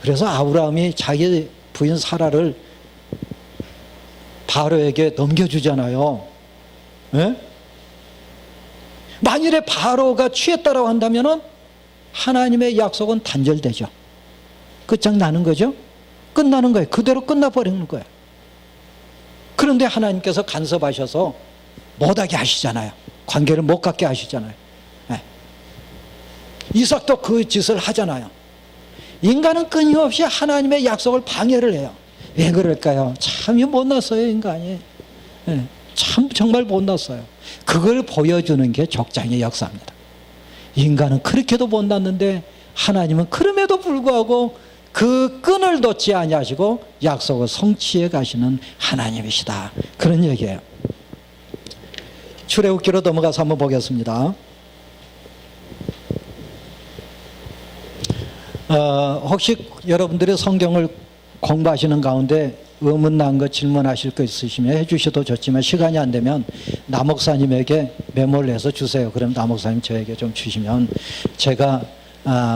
그래서 아브라함이 자기 부인 사라를 바로에게 넘겨주잖아요. 네? 만일에 바로가 취했다라고 한다면 하나님의 약속은 단절되죠. 끝장나는 거죠. 끝나는 거예요. 그대로 끝나버리는 거예요. 그런데 하나님께서 간섭하셔서 못하게 하시잖아요. 관계를 못 갖게 하시잖아요. 네. 이삭도 그 짓을 하잖아요. 인간은 끊임없이 하나님의 약속을 방해를 해요. 왜 그럴까요? 참 못났어요, 인간이. 네. 참 정말 못났어요. 그걸 보여주는 게 족장의 역사입니다. 인간은 그렇게도 못났는데 하나님은 그럼에도 불구하고 그 끈을 놓지 아니하시고 약속을 성취해 가시는 하나님이시다, 그런 얘기예요. 출애굽기로 넘어가서 한번 보겠습니다. 혹시 여러분들이 성경을 공부하시는 가운데 의문난 거 질문하실 거 있으시면 해주셔도 좋지만, 시간이 안 되면 나 목사님에게 메모를 해서 주세요. 그럼 나 목사님 저에게 좀 주시면 제가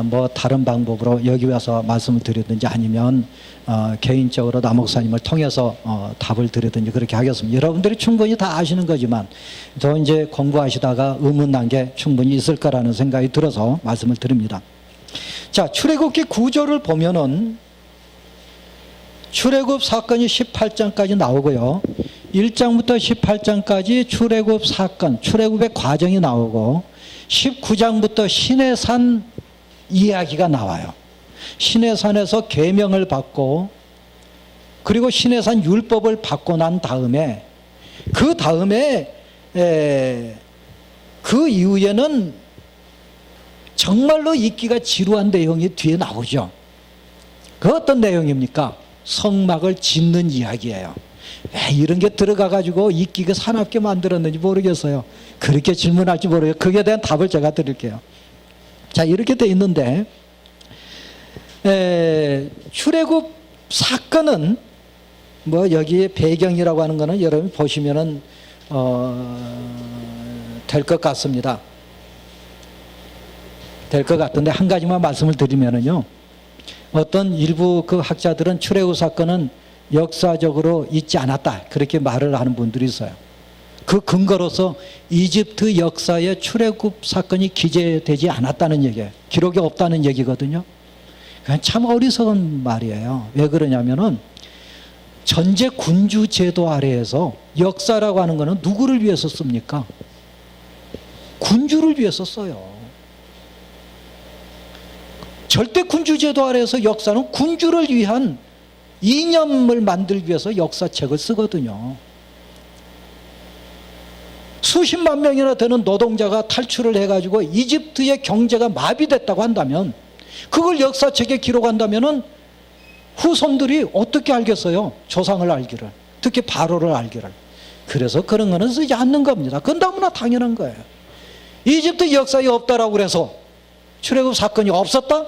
뭐 다른 방법으로 여기 와서 말씀을 드리든지 아니면 개인적으로 나 목사님을 통해서 답을 드리든지 그렇게 하겠습니다. 여러분들이 충분히 다 아시는 거지만 더 이제 공부하시다가 의문난 게 충분히 있을 거라는 생각이 들어서 말씀을 드립니다. 자, 출애굽기 구조를 보면은 출애굽 사건이 18장까지 나오고요. 1장부터 18장까지 출애굽 사건, 출애굽의 과정이 나오고 19장부터 시내산 이야기가 나와요. 시내산에서 계명을 받고, 그리고 시내산 율법을 받고 난 다음에 그 이후에는 정말로 읽기가 지루한 내용이 뒤에 나오죠. 그 어떤 내용입니까? 성막을 짓는 이야기예요. 왜 이런 게 들어가가지고 읽기가 사납게 만들었는지 모르겠어요. 그렇게 질문할지 모르겠어요. 그에 대한 답을 제가 드릴게요. 자, 이렇게 돼 있는데, 출애굽 사건은 뭐 여기에 배경이라고 하는 거는 여러분 보시면은 될 것 같습니다. 될 것 같은데 한 가지만 말씀을 드리면은요, 어떤 일부 그 학자들은 출애굽 사건은 역사적으로 있지 않았다, 그렇게 말을 하는 분들이 있어요. 그 근거로서 이집트 역사에 출애굽 사건이 기재되지 않았다는 얘기예요. 기록이 없다는 얘기거든요. 그냥 참 어리석은 말이에요. 왜 그러냐면은 전제 군주 제도 아래에서 역사라고 하는 거는 누구를 위해서 씁니까? 군주를 위해서 써요. 절대 군주제도 아래에서 역사는 군주를 위한 이념을 만들기 위해서 역사책을 쓰거든요. 수십만 명이나 되는 노동자가 탈출을 해가지고 이집트의 경제가 마비됐다고 한다면, 그걸 역사책에 기록한다면은 후손들이 어떻게 알겠어요? 조상을 알기를, 특히 바로를 알기를. 그래서 그런 거는 쓰지 않는 겁니다. 그건 너무나 당연한 거예요. 이집트 역사에 없다라고 그래서 출애굽 사건이 없었다?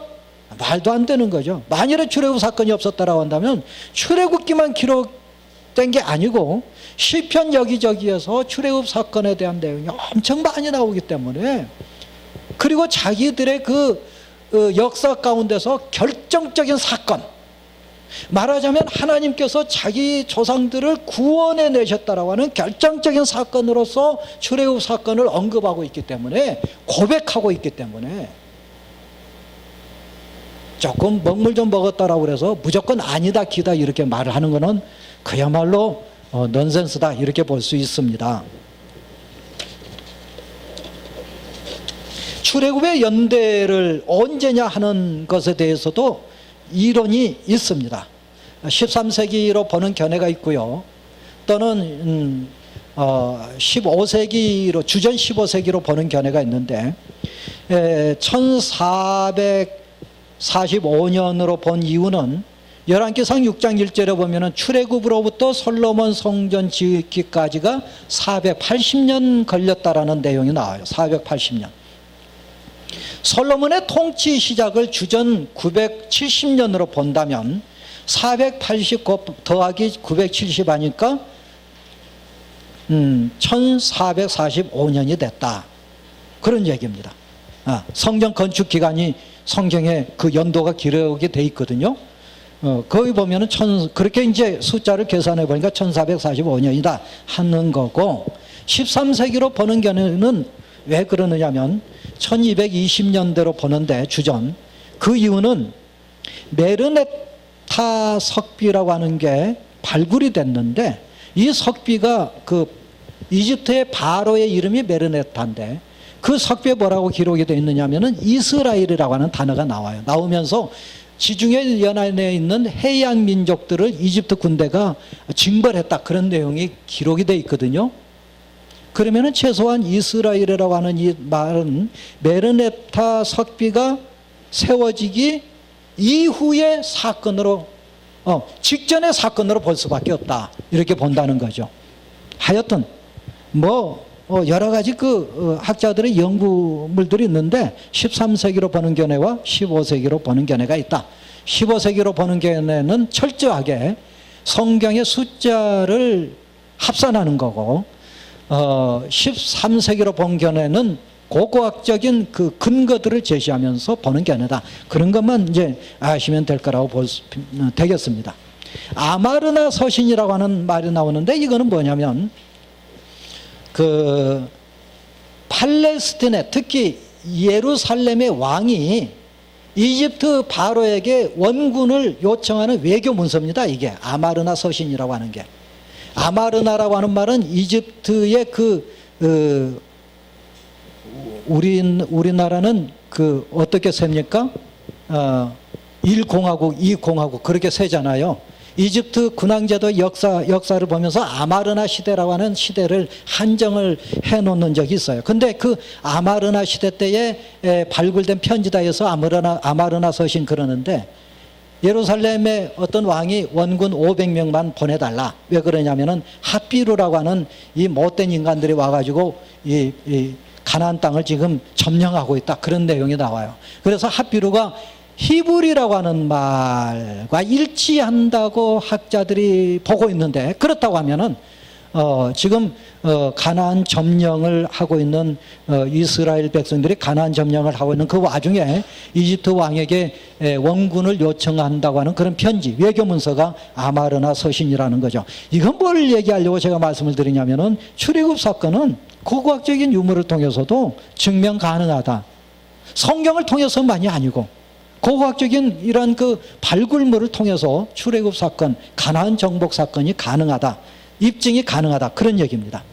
말도 안 되는 거죠. 만일에 출애굽 사건이 없었다라고 한다면 출애굽기만 기록된 게 아니고 시편 여기저기에서 출애굽 사건에 대한 내용이 엄청 많이 나오기 때문에, 그리고 자기들의 그 역사 가운데서 결정적인 사건, 말하자면 하나님께서 자기 조상들을 구원해 내셨다라고 하는 결정적인 사건으로서 출애굽 사건을 언급하고 있기 때문에, 고백하고 있기 때문에, 조금 먹물 좀 먹었다라고 그래서 무조건 아니다 기다 이렇게 말을 하는 것은 그야말로 넌센스다 이렇게 볼 수 있습니다. 출애굽의 연대를 언제냐 하는 것에 대해서도 이론이 있습니다. 13세기로 보는 견해가 있고요. 또는 15세기로, 주전 15세기로 보는 견해가 있는데, 1445년으로 본 이유는 열왕기상 6장 1절에 보면은 출애굽으로부터 솔로몬 성전 짓기까지가 480년 걸렸다라는 내용이 나와요. 480년. 솔로몬의 통치 시작을 주전 970년으로 본다면 480 더하기 970 하니까 1445년이 됐다. 그런 얘기입니다. 성전 건축 기간이 성경에 그 연도가 기록이 돼 있거든요. 거기 보면은 그렇게 이제 숫자를 계산해 보니까 1445년이다 하는 거고, 13세기로 보는 견해는 왜 그러느냐면 1220년대로 보는데 주전, 그 이유는 메르네타 석비라고 하는 게 발굴이 됐는데, 이 석비가 그 이집트의 바로의 이름이 메르네타인데, 그 석비에 뭐라고 기록이 되어 있느냐면은 이스라엘이라고 하는 단어가 나와요. 나오면서 지중해 연안에 있는 해양 민족들을 이집트 군대가 징벌했다, 그런 내용이 기록이 되어 있거든요. 그러면은 최소한 이스라엘이라고 하는 이 말은 메르네타 석비가 세워지기 이후의 사건으로, 직전의 사건으로 볼 수밖에 없다, 이렇게 본다는 거죠. 하여튼 여러 가지 학자들의 연구물들이 있는데 13세기로 보는 견해와 15세기로 보는 견해가 있다. 15세기로 보는 견해는 철저하게 성경의 숫자를 합산하는 거고, 13세기로 본 견해는 고고학적인 그 근거들을 제시하면서 보는 견해다. 그런 것만 이제 아시면 될 거라고 되겠습니다. 아마르나 서신이라고 하는 말이 나오는데, 이거는 뭐냐면 그 팔레스틴에, 특히 예루살렘의 왕이 이집트 바로에게 원군을 요청하는 외교 문서입니다. 이게 아마르나 서신이라고 하는 게. 아마르나라고 하는 말은 이집트의 우리나라는 어떻게 셉니까? 1공화국, 2공화국 그렇게 세잖아요. 이집트 군왕제도 역사를 보면서 아마르나 시대라고 하는 시대를 한정을 해놓는 적이 있어요. 근데 그 아마르나 시대 때에 발굴된 편지다 해서 아마르나 서신 그러는데, 예루살렘에 어떤 왕이 원군 500명만 보내달라. 왜 그러냐면은 핫비루라고 하는 이 못된 인간들이 와가지고 이 가나안 땅을 지금 점령하고 있다, 그런 내용이 나와요. 그래서 핫비루가 히브리라고 하는 말과 일치한다고 학자들이 보고 있는데, 그렇다고 하면은 지금 가나안 점령을 하고 있는 이스라엘 백성들이 가나안 점령을 하고 있는 그 와중에 이집트 왕에게 원군을 요청한다고 하는 그런 편지, 외교 문서가 아마르나 서신이라는 거죠. 이건 뭘 얘기하려고 제가 말씀을 드리냐면은 출애굽 사건은 고고학적인 유물을 통해서도 증명 가능하다. 성경을 통해서만이 아니고 고고학적인 이런 발굴물을 통해서 출애굽 사건, 가나안 정복 사건이 가능하다, 입증이 가능하다, 그런 얘기입니다.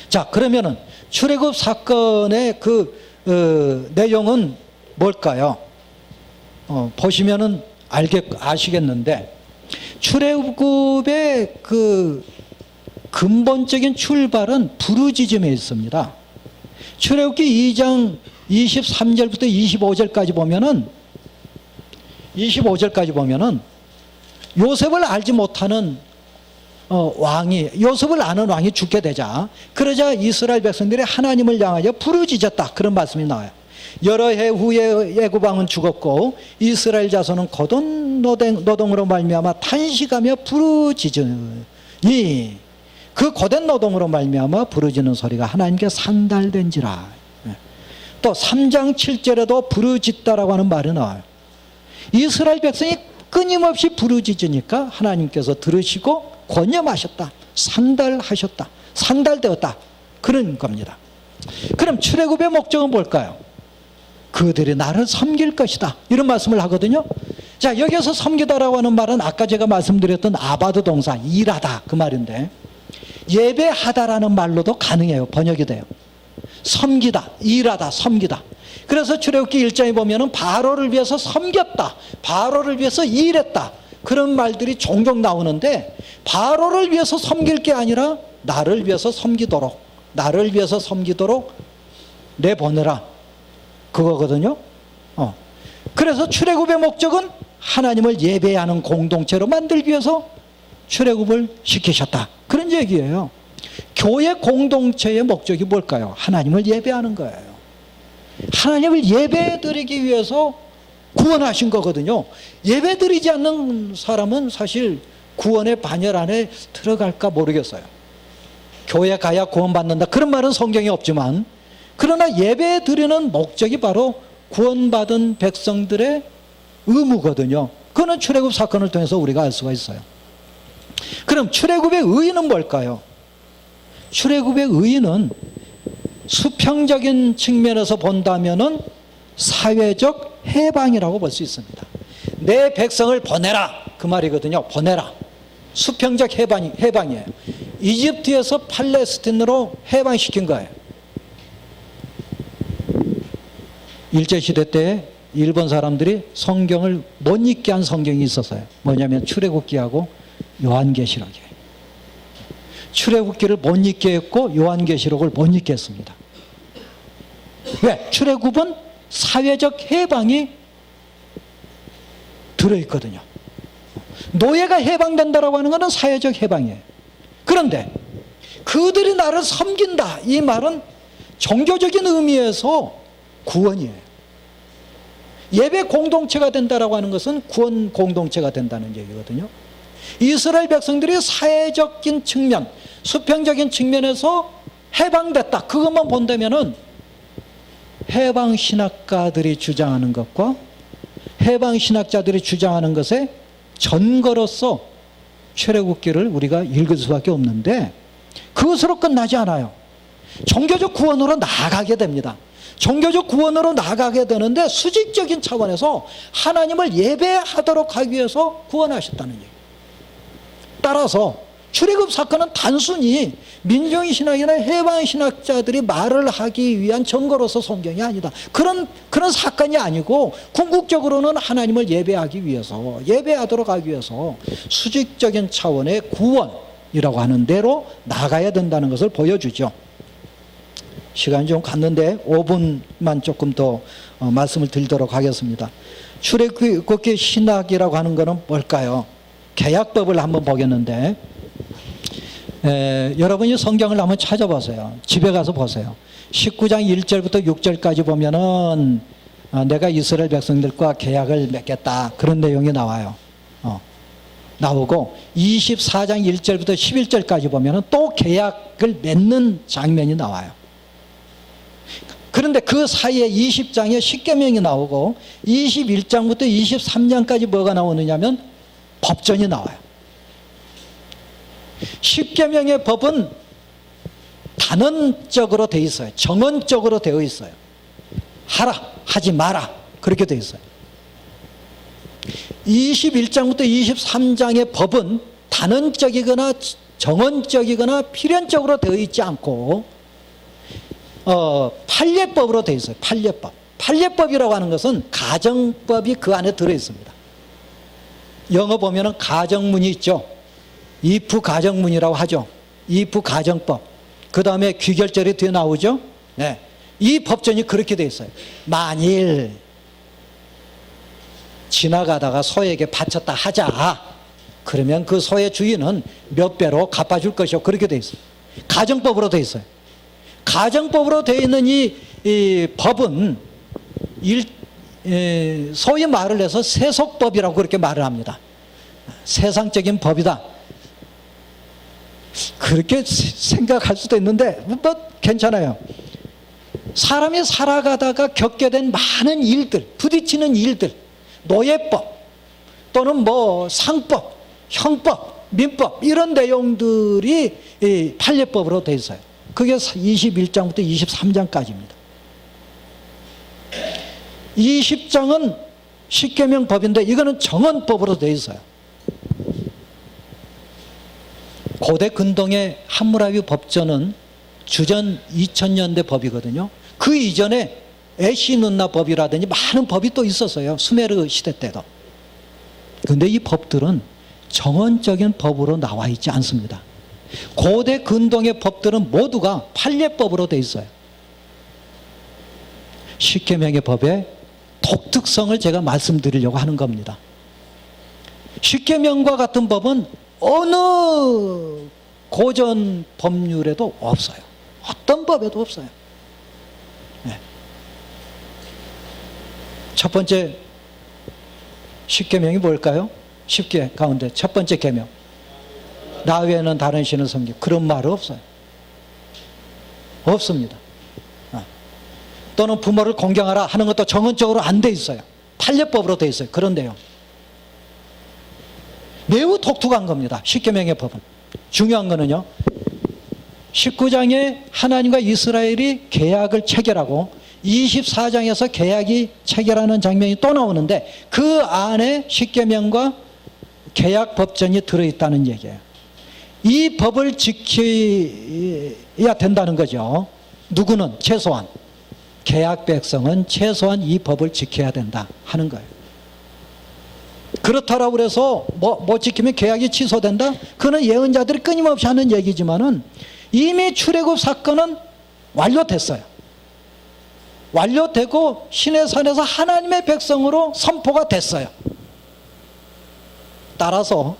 자, 그러면은 출애굽 사건의 내용은 뭘까요? 보시면은 아시겠는데, 출애굽의 근본적인 출발은 부르짖음에 있습니다. 출애굽기 2장 23절부터 25절까지 보면은 요셉을 알지 못하는 왕이, 요셉을 아는 왕이 죽게 되자, 그러자 이스라엘 백성들이 하나님을 향하여 부르짖었다, 그런 말씀이 나와요. 여러 해 후에 애굽 왕은 죽었고 이스라엘 자손은 고돈 노동으로 말미암아 탄식하며 부르짖으니, 그 고된 노동으로 말미암아 부르짖는 소리가 하나님께 상달된지라. 또 3장 7절에도 부르짖다라고 하는 말이 나와요. 이스라엘 백성이 끊임없이 부르짖으니까 하나님께서 들으시고 권념하셨다, 상달하셨다, 상달되었다, 그런 겁니다. 그럼 출애굽의 목적은 뭘까요? 그들이 나를 섬길 것이다, 이런 말씀을 하거든요. 자, 여기서 섬기다라고 하는 말은 아까 제가 말씀드렸던 아바드 동사, 일하다, 그 말인데, 예배하다라는 말로도 가능해요. 번역이 돼요. 섬기다, 일하다, 섬기다. 그래서 출애굽기 1장에 보면은 바로를 위해서 섬겼다, 바로를 위해서 일했다, 그런 말들이 종종 나오는데, 바로를 위해서 섬길 게 아니라 나를 위해서 섬기도록, 나를 위해서 섬기도록 내보내라, 그거거든요. 그래서 출애굽의 목적은 하나님을 예배하는 공동체로 만들기 위해서 출애굽을 시키셨다, 그런 얘기예요. 교회 공동체의 목적이 뭘까요? 하나님을 예배하는 거예요. 하나님을 예배드리기 위해서 구원하신 거거든요. 예배드리지 않는 사람은 사실 구원의 반열 안에 들어갈까 모르겠어요. 교회 가야 구원받는다, 그런 말은 성경에 없지만, 그러나 예배드리는 목적이 바로 구원받은 백성들의 의무거든요. 그거는 출애굽 사건을 통해서 우리가 알 수가 있어요. 그럼 출애굽의 의의는 뭘까요? 출애굽의 의의는 수평적인 측면에서 본다면은 사회적 해방이라고 볼 수 있습니다. 내 백성을 보내라, 그 말이거든요. 보내라. 수평적 해방이에요. 이집트에서 팔레스틴으로 해방시킨 거예요. 일제시대 때 일본 사람들이 성경을 못 읽게 한 성경이 있었어요. 뭐냐면 출애굽기하고 요한계시록이에요. 출애굽기를 못 읽게 했고 요한계시록을 못 읽게 했습니다. 왜? 출애굽은 사회적 해방이 들어있거든요. 노예가 해방된다라고 하는 것은 사회적 해방이에요. 그런데 그들이 나를 섬긴다, 이 말은 종교적인 의미에서 구원이에요. 예배 공동체가 된다라고 하는 것은 구원 공동체가 된다는 얘기거든요. 이스라엘 백성들이 사회적인 측면, 수평적인 측면에서 해방됐다, 그것만 본다면은 해방신학가들이 주장하는 것과 해방신학자들이 주장하는 것의 전거로서 출애굽기를 우리가 읽을 수밖에 없는데, 그것으로 끝나지 않아요. 종교적 구원으로 나아가게 됩니다. 종교적 구원으로 나아가게 되는데 수직적인 차원에서 하나님을 예배하도록 하기 위해서 구원하셨다는 얘기예요. 따라서 출애굽 사건은 단순히 민중신학이나 해방신학자들이 말을 하기 위한 증거로서 성경이 아니다, 그런 사건이 아니고, 궁극적으로는 하나님을 예배하기 위해서, 예배하도록 하기 위해서 수직적인 차원의 구원이라고 하는 대로 나가야 된다는 것을 보여주죠. 시간이 좀 갔는데 5분만 조금 더 말씀을 드리도록 하겠습니다. 출애굽기 신학이라고 하는 것은 뭘까요? 개약법을 한번 보겠는데, 여러분이 성경을 한번 찾아보세요. 집에 가서 보세요. 19장 1절부터 6절까지 보면은 내가 이스라엘 백성들과 계약을 맺겠다, 그런 내용이 나와요. 나오고 24장 1절부터 11절까지 보면은 또 계약을 맺는 장면이 나와요. 그런데 그 사이에 20장에 십계명이 나오고 21장부터 23장까지 뭐가 나오느냐면 법전이 나와요. 십계명의 법은 단언적으로 되어 있어요. 정언적으로 되어 있어요. 하라, 하지 마라, 그렇게 되어 있어요. 21장부터 23장의 법은 단언적이거나 정언적이거나 필연적으로 되어 있지 않고 판례법으로 되어 있어요. 판례법. 판례법이라고 하는 것은 가정법이 그 안에 들어 있습니다. 영어 보면은 가정문이 있죠. if 가정문이라고 하죠. if 가정법. 그 다음에 귀결절이 뒤에 나오죠. 네. 이 법전이 그렇게 되어 있어요. 만일 지나가다가 소에게 바쳤다 하자, 그러면 그 소의 주인은 몇 배로 갚아줄 것이요. 그렇게 돼 있어요. 가정법으로 돼 있어요. 가정법으로 돼 있는 이 법은 소위 말을 해서 세속법이라고 그렇게 말을 합니다. 세상적인 법이다. 그렇게 생각할 수도 있는데 뭐 괜찮아요. 사람이 살아가다가 겪게 된 많은 일들, 부딪히는 일들, 노예법 또는 뭐 상법, 형법, 민법 이런 내용들이 이 판례법으로 되어 있어요. 그게 21장부터 23장까지입니다. 20장은 십계명 법인데 이거는 정언법으로 되어 있어요. 고대 근동의 함무라비 법전은 주전 2000년대 법이거든요. 그 이전에 에시눈나 법이라든지 많은 법이 또 있었어요. 수메르 시대 때도. 그런데 이 법들은 정언적인 법으로 나와 있지 않습니다. 고대 근동의 법들은 모두가 판례법으로 되어 있어요. 십계명의 법의 독특성을 제가 말씀드리려고 하는 겁니다. 십계명과 같은 법은 어느 고전 법률에도 없어요. 어떤 법에도 없어요. 네. 첫 번째 십계명이 뭘까요? 10개 가운데 첫 번째 계명. 나 외에는 다른 신을 섬기고. 그런 말은 없어요. 없습니다. 또는 부모를 공경하라 하는 것도 정언적으로 안 돼 있어요. 판례법으로 돼 있어요. 그런데요. 매우 독특한 겁니다. 십계명의 법은. 중요한 거는요. 19장에 하나님과 이스라엘이 계약을 체결하고 24장에서 계약이 체결하는 장면이 또 나오는데 그 안에 십계명과 계약 법전이 들어있다는 얘기예요. 이 법을 지켜야 된다는 거죠. 누구는 최소한 계약 백성은 최소한 이 법을 지켜야 된다 하는 거예요. 그렇다라고 해서 못 지키면 계약이 취소된다? 그는 예언자들이 끊임없이 하는 얘기지만은 이미 출애굽 사건은 완료됐어요. 완료되고 시내산에서 하나님의 백성으로 선포가 됐어요. 따라서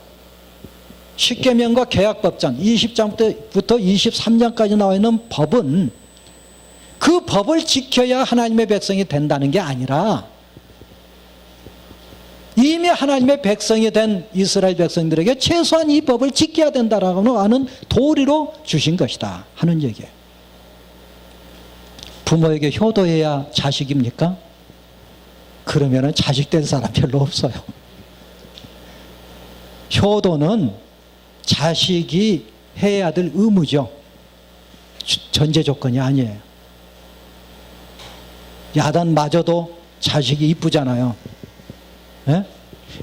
십계명과 계약법전 20장부터 23장까지 나와 있는 법은 그 법을 지켜야 하나님의 백성이 된다는 게 아니라 이미 하나님의 백성이 된 이스라엘 백성들에게 최소한 이 법을 지켜야 된다라고 하는 도리로 주신 것이다 하는 얘기예요. 부모에게 효도해야 자식입니까? 그러면 자식 된 사람 별로 없어요. 효도는 자식이 해야 될 의무죠. 전제 조건이 아니에요. 야단마저도 자식이 이쁘잖아요. 네?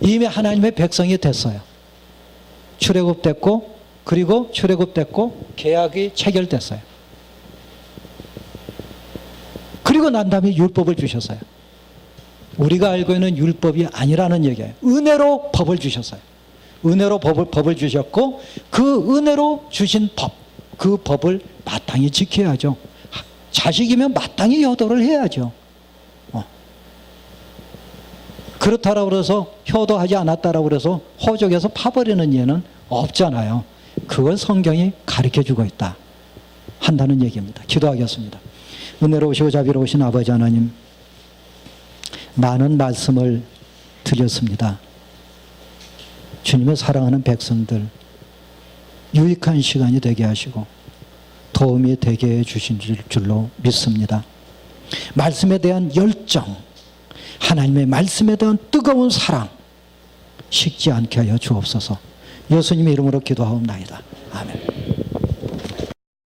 이미 하나님의 백성이 됐어요. 출애굽됐고 그리고 출애굽됐고 계약이 체결됐어요. 그리고 난 다음에 율법을 주셨어요. 우리가 알고 있는 율법이 아니라는 얘기예요. 은혜로 법을 주셨어요. 은혜로 법을 주셨고 그 은혜로 주신 법, 그 법을 마땅히 지켜야죠. 자식이면 마땅히 효도를 해야죠. 그렇다라고 해서 효도하지 않았다라고 해서 호적에서 파버리는 예는 없잖아요. 그걸 성경이 가르쳐주고 있다 한다는 얘기입니다. 기도하겠습니다. 은혜로우시고 자비로우신 아버지 하나님, 많은 말씀을 드렸습니다. 주님의 사랑하는 백성들 유익한 시간이 되게 하시고 도움이 되게 해주신 줄로 믿습니다. 말씀에 대한 열정, 하나님의 말씀에 대한 뜨거운 사랑 식지 않게 하여 주옵소서. 예수님의 이름으로 기도하옵나이다. 아멘.